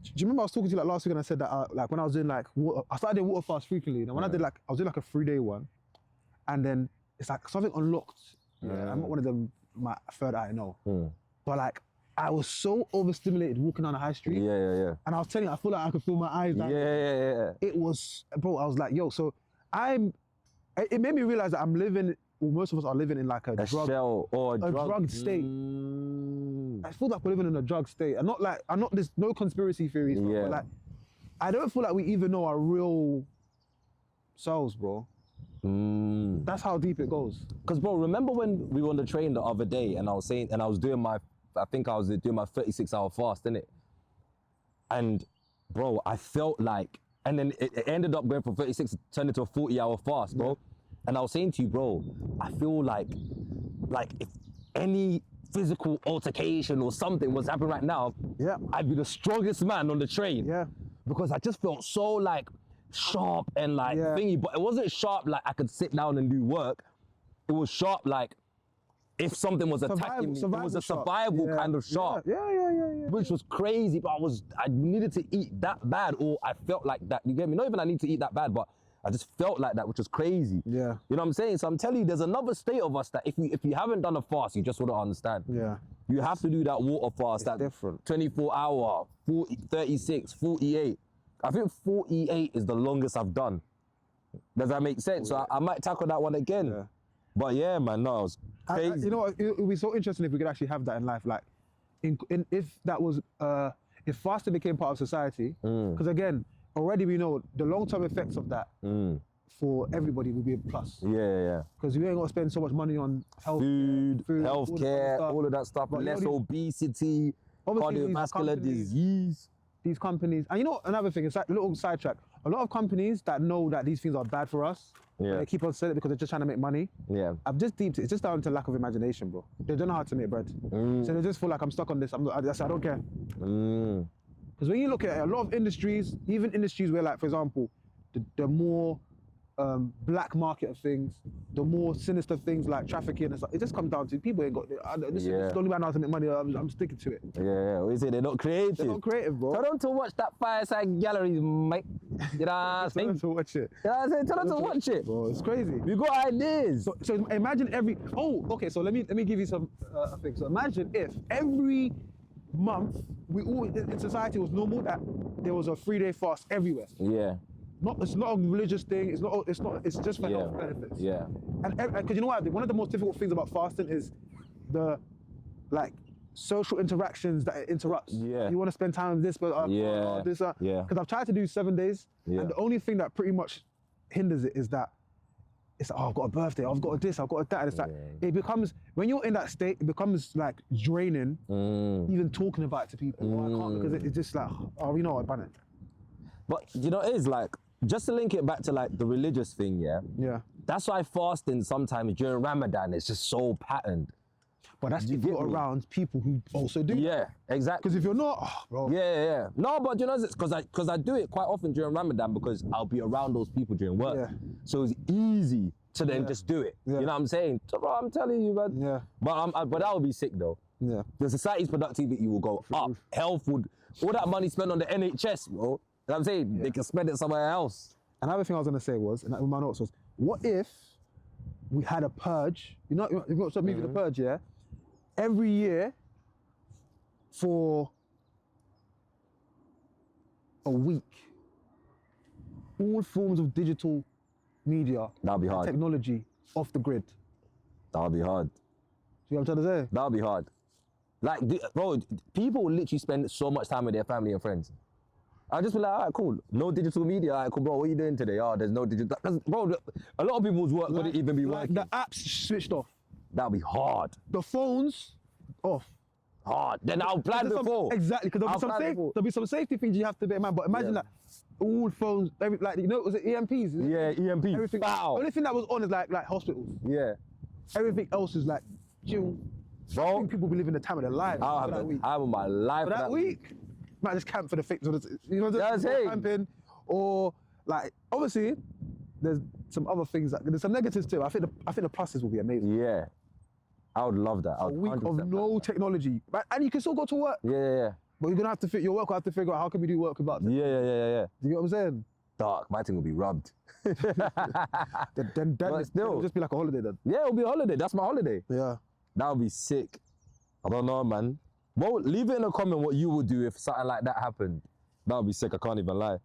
Do you remember I was talking to you like last week and I said that like when I was doing like water, I started doing water fast frequently. And when I was doing like a 3-day one, and then it's like something unlocked. Yeah, I'm not one of them. My third eye, no. But like I was so overstimulated walking down the high street.
Yeah.
And I was telling you, I feel like I could feel my eyes. Like, It was, bro. I was like, yo. So it made me realize that I'm living. Well, most of us are living in like a drug
shell or a
drug state. I feel like we're living in a drug state. There's no conspiracy theories, bro, but like, I don't feel like we even know our real selves, bro. That's how deep it goes.
Cause bro, remember when we were on the train the other day and I was doing my 36-hour fast, innit? And bro, I felt like, and then it ended up going from 36, turned into a 40-hour fast, bro. And I was saying to you, bro, I feel like if any physical altercation or something was happening right now, I'd be the strongest man on the train.
Yeah.
Because I just felt so like sharp and like thingy, but it wasn't sharp like I could sit down and do work. It was sharp like if something was attacking me, it was a survival kind of sharp.
Yeah.
Which was crazy, but I needed to eat that bad, or I felt like that. You get me? Not even I need to eat that bad, but I just felt like that, which was crazy.
Yeah.
You know what I'm saying? So I'm telling you, there's another state of us that if you haven't done a fast, you just wouldn't understand.
Yeah.
You have to do that water fast,
It's
that
different.
24-hour, 40, 36, 48. I think 48 is the longest I've done. Does that make sense? So I might tackle that one again. Yeah. But yeah, man, no, it was crazy.
You know what? It would be so interesting if we could actually have that in life. Like, if that was, if fasting became part of society, because again, already we know the long-term effects of that for everybody would be a plus.
Yeah.
Because you ain't got to spend so much money on
food, healthcare, all of that stuff, but less obesity, cardiovascular disease.
These companies, and you know another thing, it's like a little sidetrack. A lot of companies that know that these things are bad for us, they keep on selling it because they're just trying to make money. Yeah. I've just deeped it. It's just down to lack of imagination, bro. They don't know how to make bread. So they just feel like I'm stuck on this. I don't care. Because when you look at it, a lot of industries, even industries where, like, for example, the more black market of things, the more sinister things like trafficking and stuff, it just comes down to people ain't got this is the only way I know how to make money. I'm sticking to it.
Yeah, what you say? They're not creative.
They're not creative, bro.
Tell them to watch that Fireside Galleries, mate. You know what I'm saying?
Tell them to watch it.
You know what I'm saying? Tell them to watch it.
Bro, it's crazy.
We got ideas.
So imagine so let me give you some things. So imagine if every month we all in society was normal that there was a 3-day fast everywhere. Yeah. It's not a religious thing. It's just for health benefits. Yeah. And because you know what? One of the most difficult things about fasting is the social interactions that it interrupts. Yeah. You want to spend time with this, but this. Because I've tried to do 7 days, and the only thing that pretty much hinders it is that it's like, I've got a birthday, I've got this, I've got that. And it's like it becomes, when you're in that state, it becomes like draining. Even talking about it to people. I can't, because it's just like, we know I've done it.
But you know, it is like, just to link it back to like the religious thing, yeah. That's why fasting sometimes during Ramadan is just so patterned.
But that's if you're around people who also do.
Yeah, exactly.
Because if you're not, bro.
Yeah. No, but you know, because I do it quite often during Ramadan because I'll be around those people during work. Yeah. So it's easy to then just do it. Yeah. You know what I'm saying? So, bro, I'm telling you, man. Yeah. But that would be sick though. Yeah. The society's productivity will go up. Health would, all that money spent on the NHS, bro. You know what I'm saying? They can spend it somewhere else.
Another thing I was going to say was, and my notes was, what if we had a purge? You know what's up, movie The Purge, yeah? Every year for a week, all forms of digital media,
that'd be hard.
Technology off the grid.
That'd be hard.
See what I'm trying to say?
That'd be hard. Like, bro, people will literally spend so much time with their family and friends. I'll just be like, all right, cool. No digital media. All right, cool, bro. What are you doing today? Oh, there's no digital. Because, bro, a lot of people's work couldn't even be working.
The apps switched off.
That'll be hard.
The phones off.
Hard. Then I'll plan before.
Exactly, because there'll be some safety things you have to bear in mind. But imagine that all phones, was it EMPs?
Yeah, EMP.
Everything. The only thing that was on is like hospitals. Yeah. Everything else is like, chill. Bro, I think people be living the time of their lives.
I'll have the time of my life
for that week. might just camp for the fix. You know,
That's
just
it.
camping, or like obviously there's some other things there's some negatives too. I think the pluses will be amazing.
Yeah, I would love that. I
A
would
week
100%
of no
love that.
technology, and you can still go to work.
Yeah.
But you're gonna have to fit your work. Will have to figure out how can we do work without.
Yeah.
Do you get what I'm saying?
Dark. My thing will be rubbed.
Then
But still.
it'll just be like a holiday then.
Yeah, it'll be a holiday. That's my holiday.
Yeah.
That would be sick. I don't know, man. Well, leave it in a comment what you would do if something like that happened. That would be sick. I can't even lie.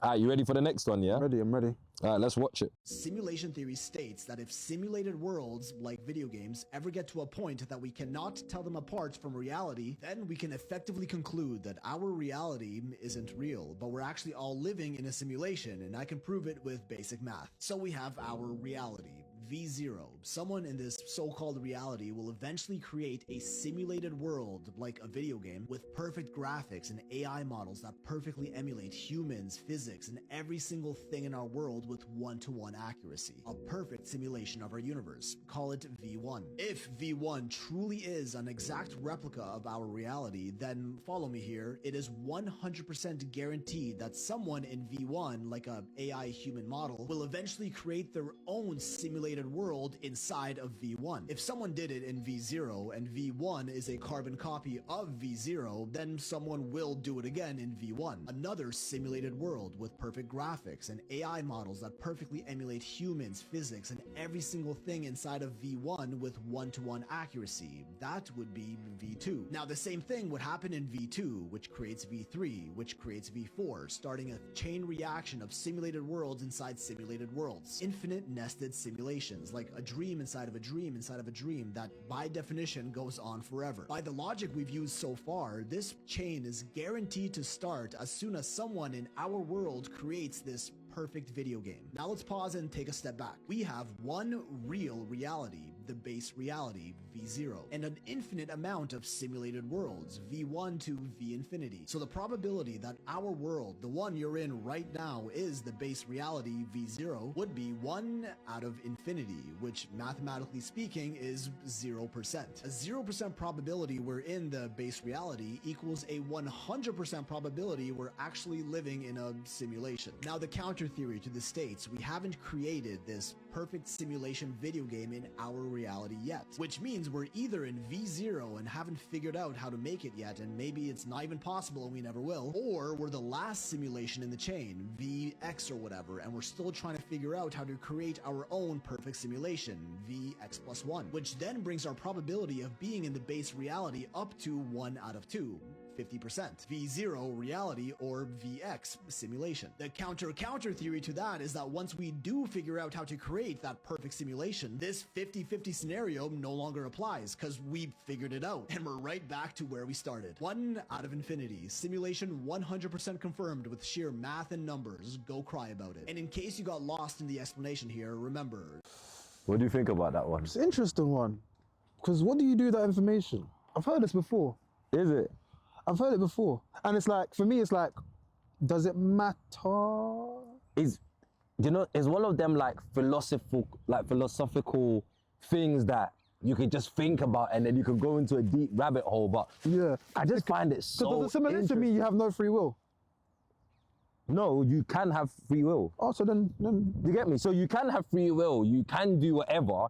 All right, you ready for the next one? Yeah.
I'm ready.
All right, let's watch it.
Simulation theory states that if simulated worlds, like video games, ever get to a point that we cannot tell them apart from reality, then we can effectively conclude that our reality isn't real, but we're actually all living in a simulation, and I can prove it with basic math. So we have our reality, V0. Someone in this so-called reality will eventually create a simulated world, like a video game, with perfect graphics and AI models that perfectly emulate humans, physics, and every single thing in our world with one-to-one accuracy. A perfect simulation of our universe. Call it V1. If V1 truly is an exact replica of our reality, then follow me here, it is 100% guaranteed that someone in V1, like a AI human model, will eventually create their own simulated world inside of V1. If someone did it in V0 and V1 is a carbon copy of V0, then someone will do it again in V1. Another simulated world with perfect graphics and AI models that perfectly emulate humans, physics, and every single thing inside of V1 with one-to-one accuracy. That would be V2. Now the same thing would happen in V2, which creates V3, which creates V4, starting a chain reaction of simulated worlds inside simulated worlds. Infinite nested simulations, like a dream inside of a dream inside of a dream that by definition goes on forever. By the logic we've used so far, this chain is guaranteed to start as soon as someone in our world creates this perfect video game. Now let's pause and take a step back. We have one real reality, the base reality, V0, and an infinite amount of simulated worlds, V1 to V infinity. So the probability that our world, the one you're in right now, is the base reality, V0, would be 1 out of infinity, which mathematically speaking is 0%. A 0% probability we're in the base reality equals a 100% probability we're actually living in a simulation. Now the counter theory to this states we haven't created this perfect simulation video game in our reality yet, which means we're either in V0 and haven't figured out how to make it yet, and maybe it's not even possible and we never will, or we're the last simulation in the chain, VX or whatever, and we're still trying to figure out how to create our own perfect simulation, VX+1, which then brings our probability of being in the base reality up to 1 out of 2. 50%. V0 reality or VX simulation. The counter theory to that is that once we do figure out how to create that perfect simulation, this 50-50 scenario no longer applies because we figured it out and we're right back to where we started. 1 out of infinity. Simulation 100% confirmed with sheer math and numbers. Go cry about it. And in case you got lost in the explanation here, remember.
What do you think about that one?
It's an interesting one. Because what do you do with that information? I've heard this before.
Is it?
I've heard it before. And it's like, for me, it's like, does it matter?
It's, you know, it's one of them like philosophical things that you could just think about and then you could go into a deep rabbit hole. But
Yeah.
I just find it so
Does the simulation mean you have no free will?
No, you can have free will.
Oh, so then
You get me? So you can have free will. You can do whatever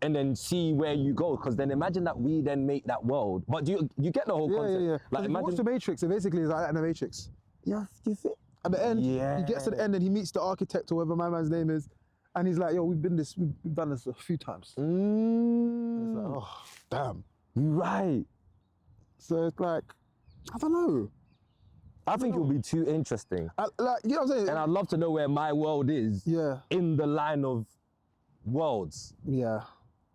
and then see where you go. Because then imagine that we then make that world. But do you get the whole concept?
yeah.
Like
If you watch the Matrix, it basically is like in the Matrix.
yeah, you think?
At the end,
Yeah.
he gets to the end and he meets the architect or whatever my man's name is, and he's like, yo, we've done this a few times. It's like, oh, damn.
You're right.
So it's like, I don't know.
I think it'll be too interesting.
Like, you know what I'm saying?
And I'd love to know where my world is
Yeah.
in the line of worlds.
Yeah.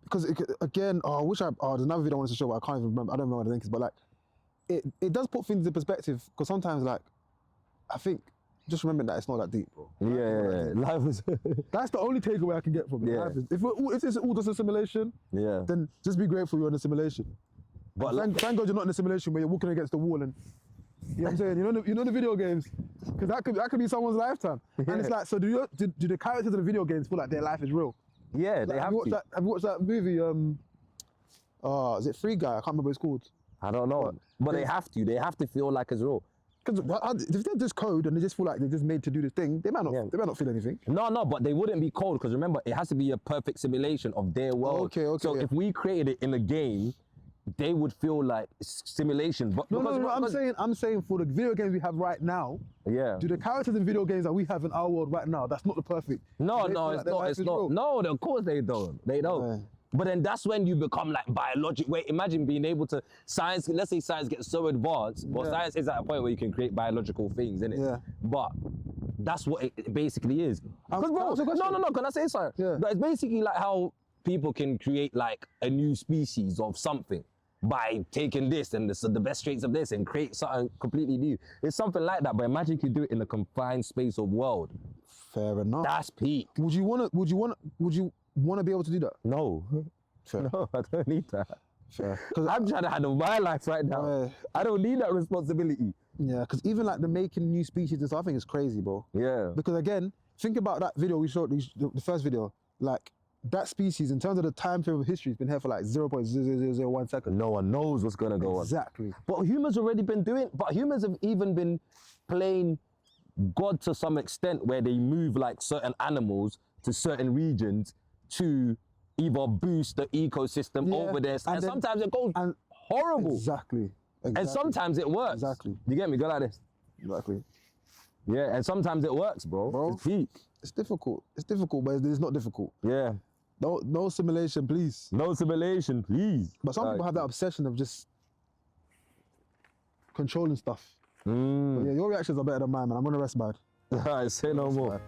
Because again, there's another video I wanted to show, but I can't even remember. I don't remember what the link is, but like, it does put things into perspective. Because sometimes, like, I think just remember that it's not that deep, bro.
Yeah. Life is.
That's the only takeaway I can get from it.
Yeah.
If it's all just a simulation,
Yeah.
then just be grateful you're in a simulation.
But
Thank God you're not in a simulation where you're walking against the wall and you know what I'm saying. You know the video games, because that could be someone's lifetime. And it's like, so do the characters of the video games feel like their life is real?
yeah, they
Like,
have to.
have you watched that movie? Is it Free Guy? I can't remember what it's called.
I don't know. But they have to feel like it's real.
Because if they're just code and they just feel like they're just made to do this thing, they might not feel anything.
No, but they wouldn't be cold because remember, it has to be a perfect simulation of their world.
Okay.
So if we created it in a game, they would feel like simulation. But
No. I'm saying for the video games we have right now.
Yeah.
Do the characters in video games that we have in our world right now? That's not the perfect.
No, it's not. It's not. No, of course they don't. They don't.
Yeah.
But then that's when you become like biologic. Wait, imagine being able to science. Let's say science gets so advanced. Well, science is at a point where you can create biological things, innit? Yeah. But that's what it basically is. No. Can I say something?
Yeah.
But it's basically like how people can create like a new species of something by taking this and the best traits of this and create something completely new. It's something like that. But imagine you could do it in a confined space of world.
Fair enough.
That's peak.
Would you want to be able to do that?
No.
Fair.
No, I don't need that.
Fair.
Because I'm trying to handle my life right now. I don't need that responsibility.
Yeah, because even like the making new species and stuff, I think it's crazy, bro.
Yeah.
Because again, think about that video we showed, the first video. Like that species, in terms of the time period of history, has been here for like 0.0001 seconds.
No one knows what's gonna go on.
Exactly.
But humans already been doing. But humans have even been playing God to some extent, where they move like certain animals to certain regions to either boost the ecosystem over there, and sometimes it goes horrible.
Exactly.
And sometimes it works.
Exactly.
You get me? Go like this.
Exactly.
Yeah, and sometimes it works, bro. It's peak.
It's difficult. It's difficult, but it's not difficult.
Yeah.
No simulation, please.
No simulation, please.
But some people have that obsession of just controlling stuff. But yeah, your reactions are better than mine, man. I'm gonna rest bad.
Alright, say no more.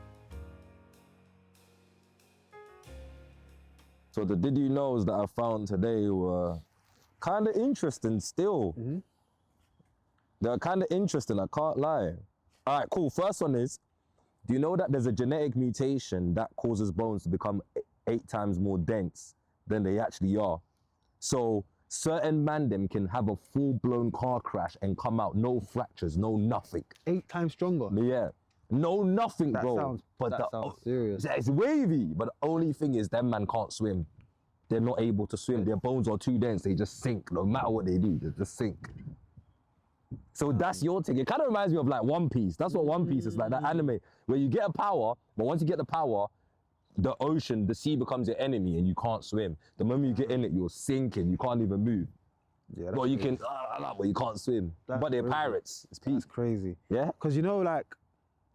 So the did you knows that I found today were kind of interesting still. They're kind of interesting, I can't lie. All right, cool. First one is, do you know that there's a genetic mutation that causes bones to become 8 times more dense than they actually are? So certain man them can have a full-blown car crash and come out no fractures, no nothing.
8 times stronger?
Yeah. No nothing, bro.
That sounds serious.
It's wavy, but the only thing is them man can't swim. They're not able to swim. Their bones are too dense. They just sink. No matter what they do, they just sink. So that's your thing. It kind of reminds me of like One Piece. That's what One Piece is like, that anime, where you get a power, but once you get the power, the ocean, the sea becomes your enemy and you can't swim. The moment you get in it, you're sinking. You can't even move. Yeah, but you can, but you can't swim. But they're pirates. It's peace.
That's crazy.
Yeah?
Because you know, like,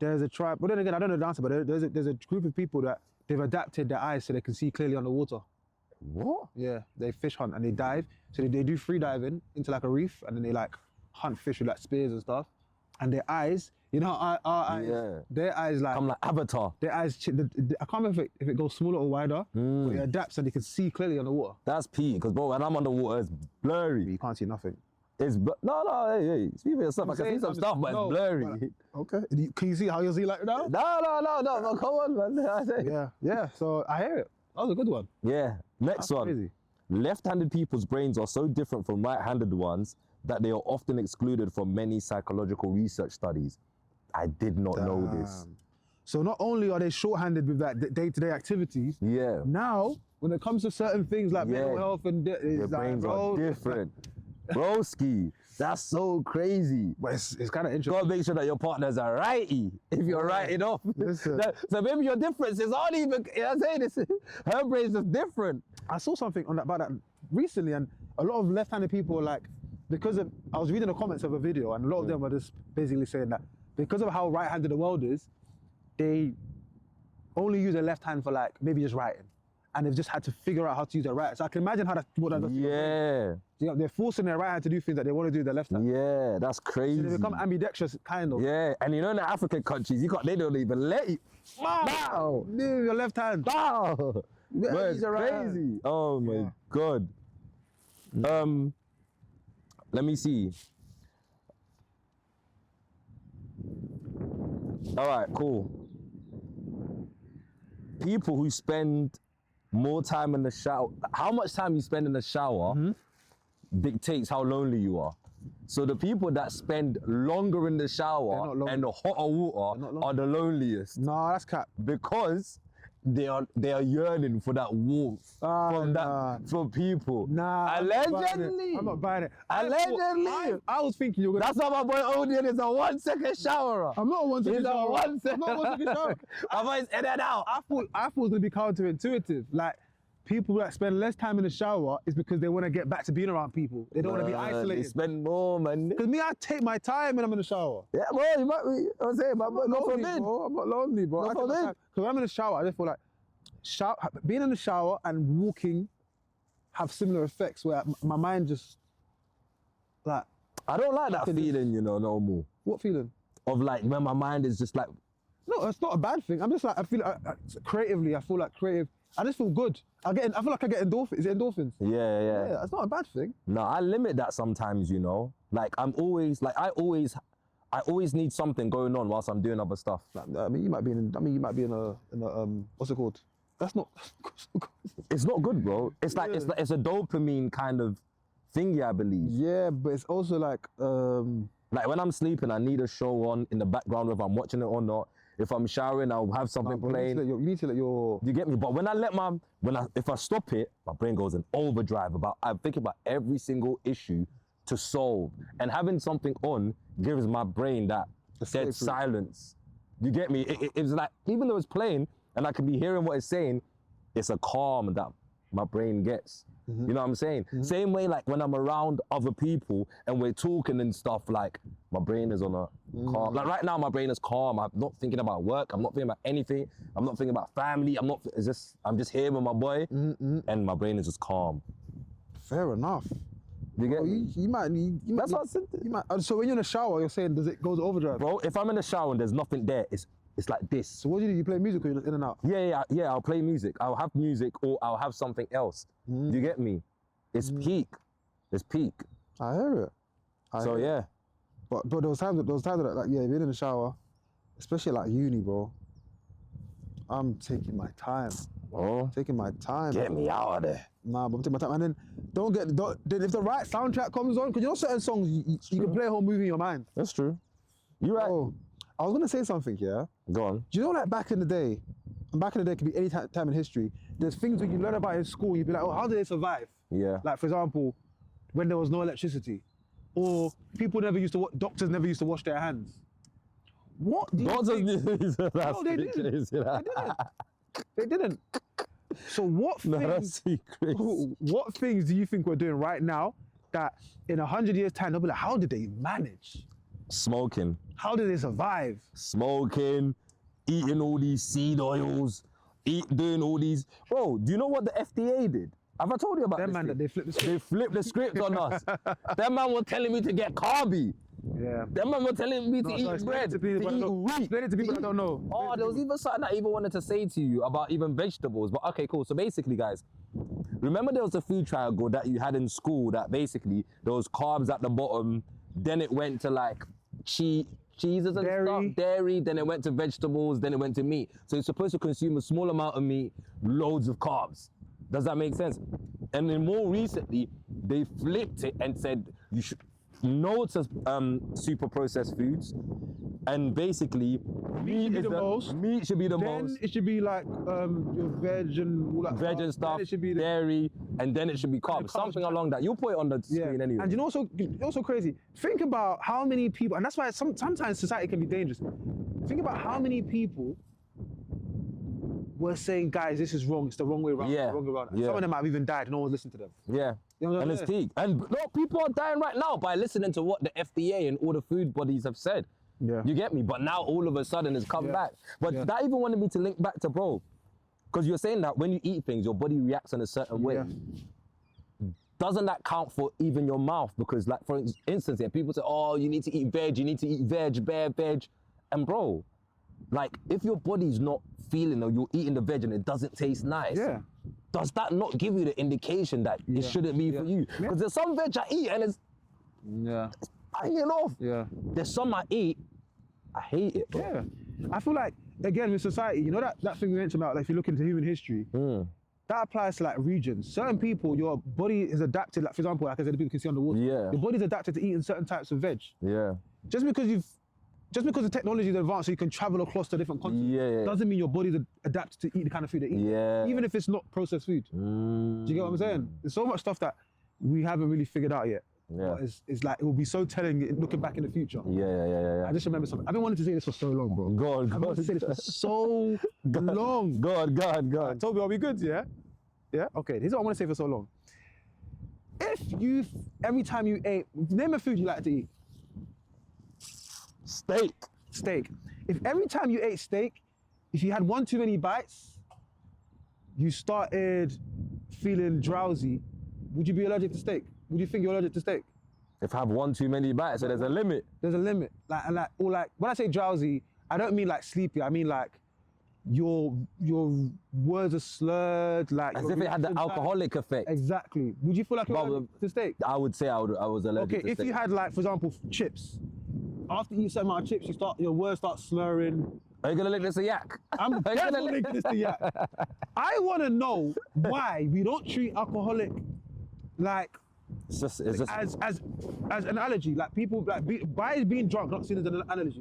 there's a tribe, but then again, I don't know the answer, but there's a group of people that they've adapted their eyes so they can see clearly underwater.
What?
Yeah, they fish hunt and they dive. So they do free diving into like a reef and then they like hunt fish with like spears and stuff. And their eyes, you know how our eyes, their eyes like...
I'm like Avatar.
Their eyes, I can't remember if it goes smaller or wider, but it adapts so they can see clearly underwater.
That's peak, because bro, when I'm underwater, it's blurry.
You can't see nothing.
It's hey, speak for yourself. I can see some stuff, but it's blurry.
Okay. Can you see how you see like now?
No, come on, man.
Yeah. So I hear it. That was a good one.
Yeah. Next one.
Crazy.
Left-handed people's brains are so different from right-handed ones that they are often excluded from many psychological research studies. I did not know this.
So not only are they short-handed with that day-to-day activities, now when it comes to certain things like mental health and
their brains are different. Broski, that's so crazy.
But it's kind of interesting.
Gotta make sure that your partner's a righty if you're writing off. So maybe your differences aren't even, I'm saying this, her brain's just different.
I saw something about that recently, and a lot of left-handed people are like, because of, I was reading the comments of a video and a lot of them were just basically saying that because of how right-handed the world is, they only use their left hand for like, maybe just writing. And they've just had to figure out how to use their right. So I can imagine how what that does.
Yeah.
You know, they're forcing their right hand to do things that they want to do with their left hand.
Yeah, that's crazy.
So they become ambidextrous, kind of.
Yeah, and you know in the African countries, they don't even let you.
Wow. Move your left hand.
Wow. It's crazy. Oh my God. Let me see. All right, cool. People who spend more time in the shower, how much time you spend in the shower dictates how lonely you are. So the people that spend longer in the shower and the hotter water are the loneliest.
No, that's cap.
Because they are yearning for that warmth from people.
Nah,
Allegedly.
I'm not buying it.
Allegedly.
I was thinking you were gonna.
That's how my boy Odion is a 1 second shower.
I'm not a 1 second
He's a
shower.
1 second.
I'm not a 1 second shower.
My boy's in and out.
I thought it was gonna be counterintuitive. Like people that spend less time in the shower is because they want to get back to being around people. They don't want to be
They
isolated.
spend more, man.
Because me, I take my time when I'm in the shower.
Yeah, bro, you might be. I'm saying, but not for
Lonely,
men.
bro. I'm not lonely, bro.
Not for men.
Because when I'm in the shower, I just feel like being in the shower and walking have similar effects where my mind just like.
I don't like that feeling, you know, no more.
What feeling?
Of like when my mind is just like.
No, it's not a bad thing. I'm just like, I feel creatively, I feel like creative. I just feel good. I feel like I get endorphins. Is it endorphins?
Yeah.
It's not a bad thing.
No, I limit that sometimes, you know. Like I always need something going on whilst I'm doing other stuff.
Like, I mean, you might be in a what's it called? That's not.
It's not good, bro. It's like it's a dopamine kind of thingy, I believe.
Yeah, but it's also like
when I'm sleeping, I need a show on in the background, whether I'm watching it or not. If I'm showering, I'll have something playing.
You need to let your.
You get me? But if I stop it, my brain goes in overdrive. I'm thinking about every single issue to solve, and having something on gives my brain that dead silence. You get me? It's like even though it's playing and I can be hearing what it's saying, it's a calm that my brain gets. You know what I'm saying? Same way, like when I'm around other people and we're talking and stuff, like my brain is on a calm. Like right now, my brain is calm. I'm not thinking about work. I'm not thinking about anything. I'm not thinking about family. I'm just here with my boy, and my brain is just calm.
Fair enough.
You get
me? You might need.
That's what I said.
So when you're in the shower, you're saying, does it go to overdrive?
Bro, if I'm in the shower and there's nothing there, it's like this.
So what do? You play music or you're in and out?
Yeah. I'll play music. I'll have music or I'll have something else. You get me? It's peak. It's peak.
I hear it.
Yeah.
But there was times that like being in the shower, especially like uni, bro. I'm taking my time.
Oh.
Taking my time.
Get me out of there.
Nah, but I'm taking my time. And then if the right soundtrack comes on, because you know certain songs you can play a whole movie in your mind.
That's true. You're right.
Oh, I was gonna say something, yeah?
Go on.
Do you know like back in the day, and back in the day could be any time in history, there's things that you learn about in school, you'd be like, oh, how did they survive?
Yeah.
Like for example, when there was no electricity, or doctors never used to wash their hands. What do you think? No, they didn't. They didn't. So what things do you think we're doing right now that in 100 years time, they'll be like, how did they manage?
Smoking.
How did they survive?
Smoking, eating all these seed oils, doing all these. Bro, do you know what the FDA did? Have I told you about
Them
this?
man that they flipped the script.
They flipped the script on us. Them man were telling me to get carby.
Yeah.
Them man were telling me to eat bread, to eat wheat.
Explain it to people that don't know.
Oh, there was even something I even wanted to say to you about even vegetables. But okay, cool. So basically, guys, remember there was a food triangle that you had in school that basically there was carbs at the bottom, then it went to like cheeses and stuff, dairy, then it went to vegetables, then it went to meat. So you're supposed to consume a small amount of meat, loads of carbs. Does that make sense? And then more recently, they flipped it and said you should no to super processed foods, and basically meat should be the most.
Then it should be like your veg and all that
veg and stuff,
it should be
dairy, and then it should be carbs. Something along that. You'll put it on the screen anyway.
And you know also crazy. Think about how many people, and that's why sometimes society can be dangerous. Think about how many people were saying, guys, this is wrong. It's the wrong way around.
Yeah.
The wrong way around.
Yeah.
Some of them have even died. No one's listened to them.
Yeah.
You know
and it's peak. And no, people are dying right now by listening to what the FDA and all the food bodies have said.
Yeah.
You get me? But now all of a sudden it's come back. But that even wanted me to link back to bro. Because you're saying that when you eat things, your body reacts in a certain way. Doesn't that count for even your mouth? Because like for instance, people say, oh, you need to eat veg, bare veg. And bro, like if your body's not feeling or you're eating the veg and it doesn't taste nice, does that not give you the indication that it shouldn't be for you? Because there's some veg I eat and it's banging off.
Yeah.
There's some I eat, I hate it, bro.
Yeah. I feel like, again, with society, you know that thing we mentioned about, like if you look into human history, that applies to like regions. Certain people, your body is adapted, like for example, like I said, the people can see on the water.
Yeah.
Your body's adapted to eating certain types of veg.
Yeah.
Just because you've just because the technology is advanced, so you can travel across to different continents,
Yeah.
doesn't mean your body's adapted to eat the kind of food they eat.
Yeah.
Even if it's not processed food. Do you get what I'm saying? There's so much stuff that we haven't really figured out yet.
Yeah.
But it's like, it will be so telling looking back in the future.
Yeah.
I just remember something. I've been wanting to say this for so long, bro.
Go on,
I've been wanting to say this for so long.
Go on.
Toby, are we good, yeah? Yeah? Okay, this is what I want to say for so long. If you, every time you ate, name a food you like to eat. Steak. If every time you ate steak, if you had one too many bites, you started feeling drowsy, would you be allergic to steak? Would you think you're allergic to steak?
If I have one too many bites, so there's a limit.
There's a limit. Or when I say drowsy, I don't mean like sleepy. I mean like your words are slurred. Like
As if it had the alcoholic effect.
Exactly. Would you feel like you're allergic to steak?
I would say I was allergic to
Okay, if
steak.
you had like, for example, chips. After you eat a certain amount of chips, your words start slurring.
Are you gonna link this to yak?
I'm definitely linking this to yak. I want to know why we don't treat alcoholic like
It's just
as an allergy. Like people like why is being drunk not seen as an allergy,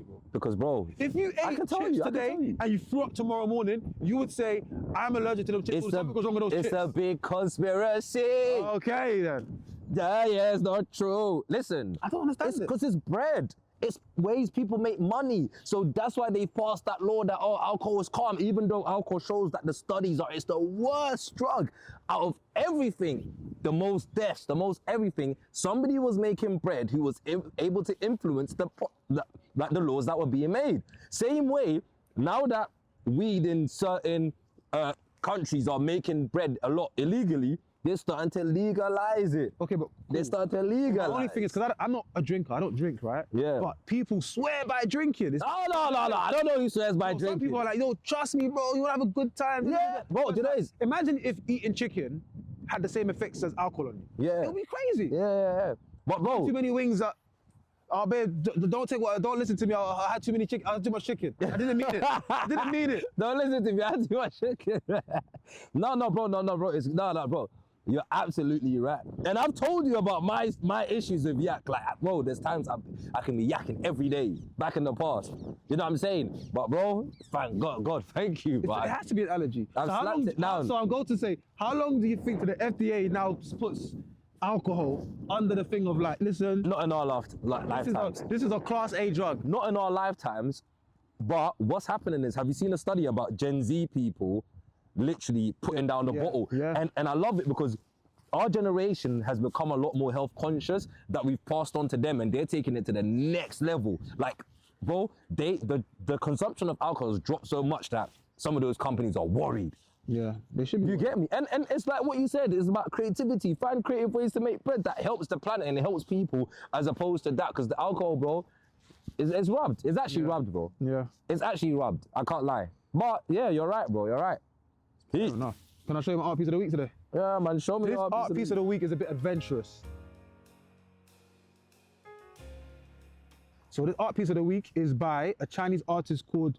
bro?
because, bro.
If you ate chips today and you threw up tomorrow morning, you would say, I'm allergic to those chips. Something goes wrong with those chips.
It's a big conspiracy.
Okay then.
Yeah, it's not true. Listen,
I don't understand
it's
it.
because it's bread. It's ways people make money. So that's why they passed that law that, alcohol is calm, even though alcohol shows that the studies are, it's the worst drug out of everything. The most deaths, the most everything. Somebody was making bread who was able to influence the laws that were being made. Same way, now that weed in certain countries are making bread a lot illegally, they're starting to legalize it.
Okay, but
They're starting to legalize.
the only thing is, because I'm not a drinker, I don't drink, right?
Yeah.
But people swear by drinking.
No. I don't know who swears by drinking.
Some people are like, yo, trust me, bro, you will have a good time.
Yeah, bro, do you know this?
Imagine if eating chicken had the same effects as alcohol on you.
Yeah.
It would be crazy.
Yeah. But bro,
Too many wings that, oh babe, don't listen to me. I had too much chicken. I didn't mean it. I didn't mean it.
don't listen to me. I do my chicken. No, bro. No, bro. You're absolutely right. And I've told you about my issues with yak. Like, bro, there's times I can be yakking every day back in the past. You know what I'm saying? But bro, thank God, thank you.
It has to be an allergy.
I've slapped it down.
So I'm going to say, how long do you think that the FDA now puts alcohol under the thing of like, listen,
Not in our lifetimes.
this is a class A drug.
Not in our lifetimes. But what's happening is, have you seen a study about Gen Z people literally putting down the bottle?
Yeah.
And I love it because our generation has become a lot more health conscious that we've passed on to them, and they're taking it to the next level. Like, bro, the consumption of alcohol has dropped so much that some of those companies are worried.
Yeah, they should be.
You get me? And it's like what you said, it's about creativity. Find creative ways to make bread that helps the planet and it helps people, as opposed to that, because the alcohol, bro, it's rubbed. It's actually rubbed, bro.
Yeah.
It's actually rubbed. I can't lie. But yeah, you're right, bro. You're right. Peace.
No. Can I show you my art piece of the week today?
Yeah, man. Show me
This
the
art piece of the week is a bit adventurous. So this art piece of the week is by a Chinese artist called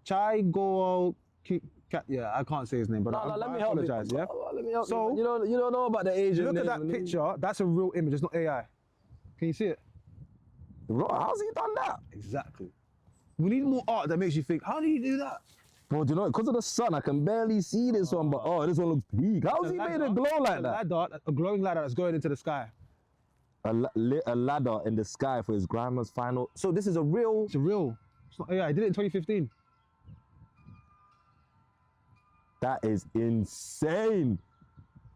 Chai Guo. Yeah, I can't say his name, but
let me help you.
apologize. Yeah.
Let me help
So-
you. You don't know about the Asian
Look at
name.
that picture. That's a real image. It's not AI. Can you see it?
Bro, how's he done that?
Exactly. We need more art that makes you think, how did he do that?
Bro, do you know, because of the sun, I can barely see this one, but this one looks peak. How's he made it glow like that?
A glowing ladder that's going into the sky.
A ladder in the sky for his grandma's final. So this is a real.
It's real. It's not AI. I did it in 2015.
That is insane.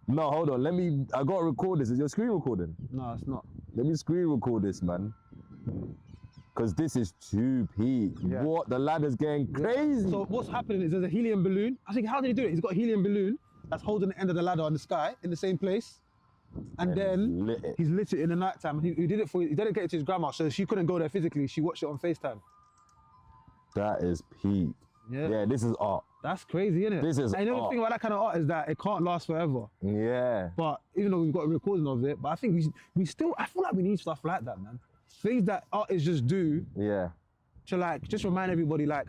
No, hold on. I got to record this. Is your screen recording?
No, it's not.
Let me screen record this, man. Because this is too peak.
Yeah.
What? The ladder's getting crazy.
So what's happening is there's a helium balloon. I think, how did he do it? He's got a helium balloon that's holding the end of the ladder in the sky in the same place. And then he's lit it in the nighttime. And he did it he dedicated it to his grandma, so she couldn't go there physically. She watched it on FaceTime.
That is peak. Yeah, this is art.
That's crazy, isn't it?
This is
And the
art.
only thing about that kind of art is that it can't last forever.
Yeah.
But even though we've got a recording of it, but I think we still, I feel like we need stuff like that, man. Things that artists just do
Yeah.
to like, just remind everybody like,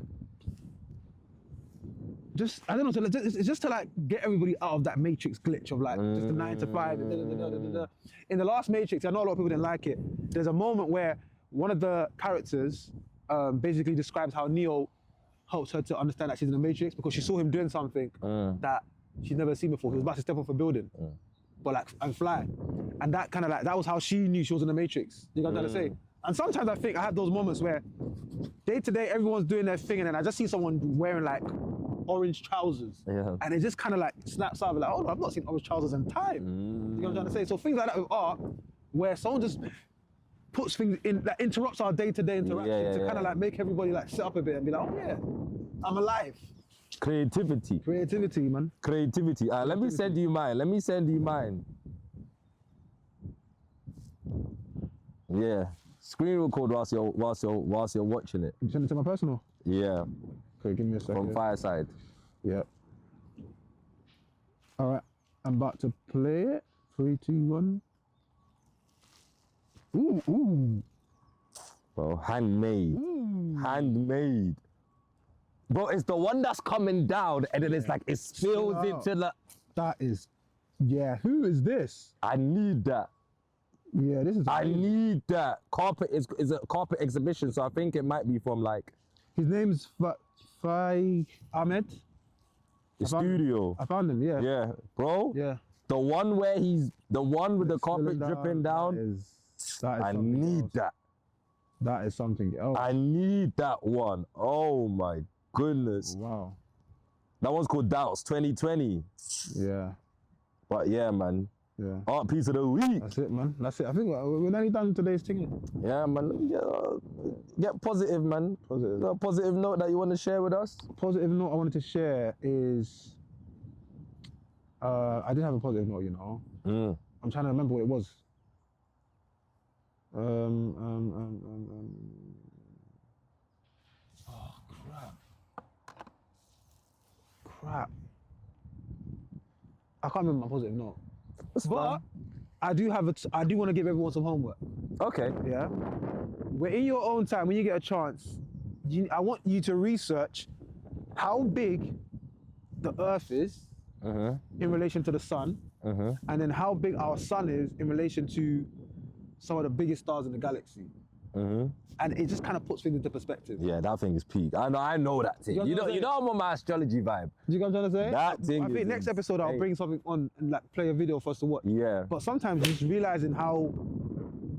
just, I don't know, it's just to like get everybody out of that Matrix glitch of like just the 9 to 5. In the last Matrix, I know a lot of people didn't like it. There's a moment where one of the characters basically describes how Neo helps her to understand that she's in the Matrix because she saw him doing something that she'd never seen before. He was about to step off a building, but like and fly, and that kind of like that was how she knew she was in the Matrix. You got what I'm trying to say? And sometimes I think I have those moments where day to day everyone's doing their thing, and then I just see someone wearing like orange trousers, and it just kind of like snaps out like, oh no, I've not seen orange trousers in time. You know what I'm trying to say? So things like that with art, where someone just puts things in that interrupts our day-to-day interaction to kind of like make everybody like sit up a bit and be like, oh yeah, I'm alive.
Creativity,
man.
Creativity. Let me send you mine. Yeah. Screen record whilst you're watching it.
You send it to my personal?
Yeah.
Okay, give me a second.
From Fireside.
Yeah. All right, I'm about to play it. 3, 2, 1. Ooh.
Bro, handmade. Handmade. Bro, it's the one that's coming down and then it's like it spills into the...
That is, yeah, who is this?
I need that.
Yeah, this is...
I need that. Carpet is a carpet exhibition, so I think it might be from like...
His name's Ahmed.
The studio.
I found him, yeah.
Yeah, bro.
Yeah.
The one where he's... The one with the carpet dripping down.
That is
I need
else.
that.
That is something else.
I need that one. Oh my goodness.
Wow.
That one's called Doubts 2020.
Yeah.
But yeah, man.
Yeah.
Art piece of the week.
That's it, man. That's it. I think we're nearly done today's thing.
Yeah, man. Get positive, man. Positive. A positive note that you want to share with us?
Positive note I wanted to share is, I did have a positive note, you know. I'm trying to remember what it was. Oh, crap. I can't remember my positive note. But I do want to give everyone some homework.
Okay.
Yeah. Where in your own time, when you get a chance, I want you to research how big the Earth is in relation to the sun, and then how big our sun is in relation to some of the biggest stars in the galaxy. And it just kind of puts things into perspective.
Yeah, that thing is peak. I know that thing. You know I'm on my astrology vibe.
Do you know what I'm trying to say?
That thing
I think next episode I'll bring something on and like play a video for us to watch.
Yeah.
But sometimes just realizing how,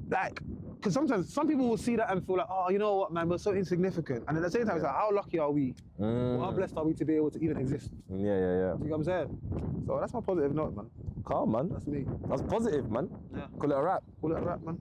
like, because sometimes some people will see that and feel like, oh, you know what, man, we're so insignificant. And at the same time, it's like, how lucky are we? How blessed are we to be able to even exist?
Yeah.
You know what I'm saying? So that's my positive note, man.
Calm, man.
That's me.
That's positive, man.
Yeah.
Call it a wrap.
Call it a wrap, man.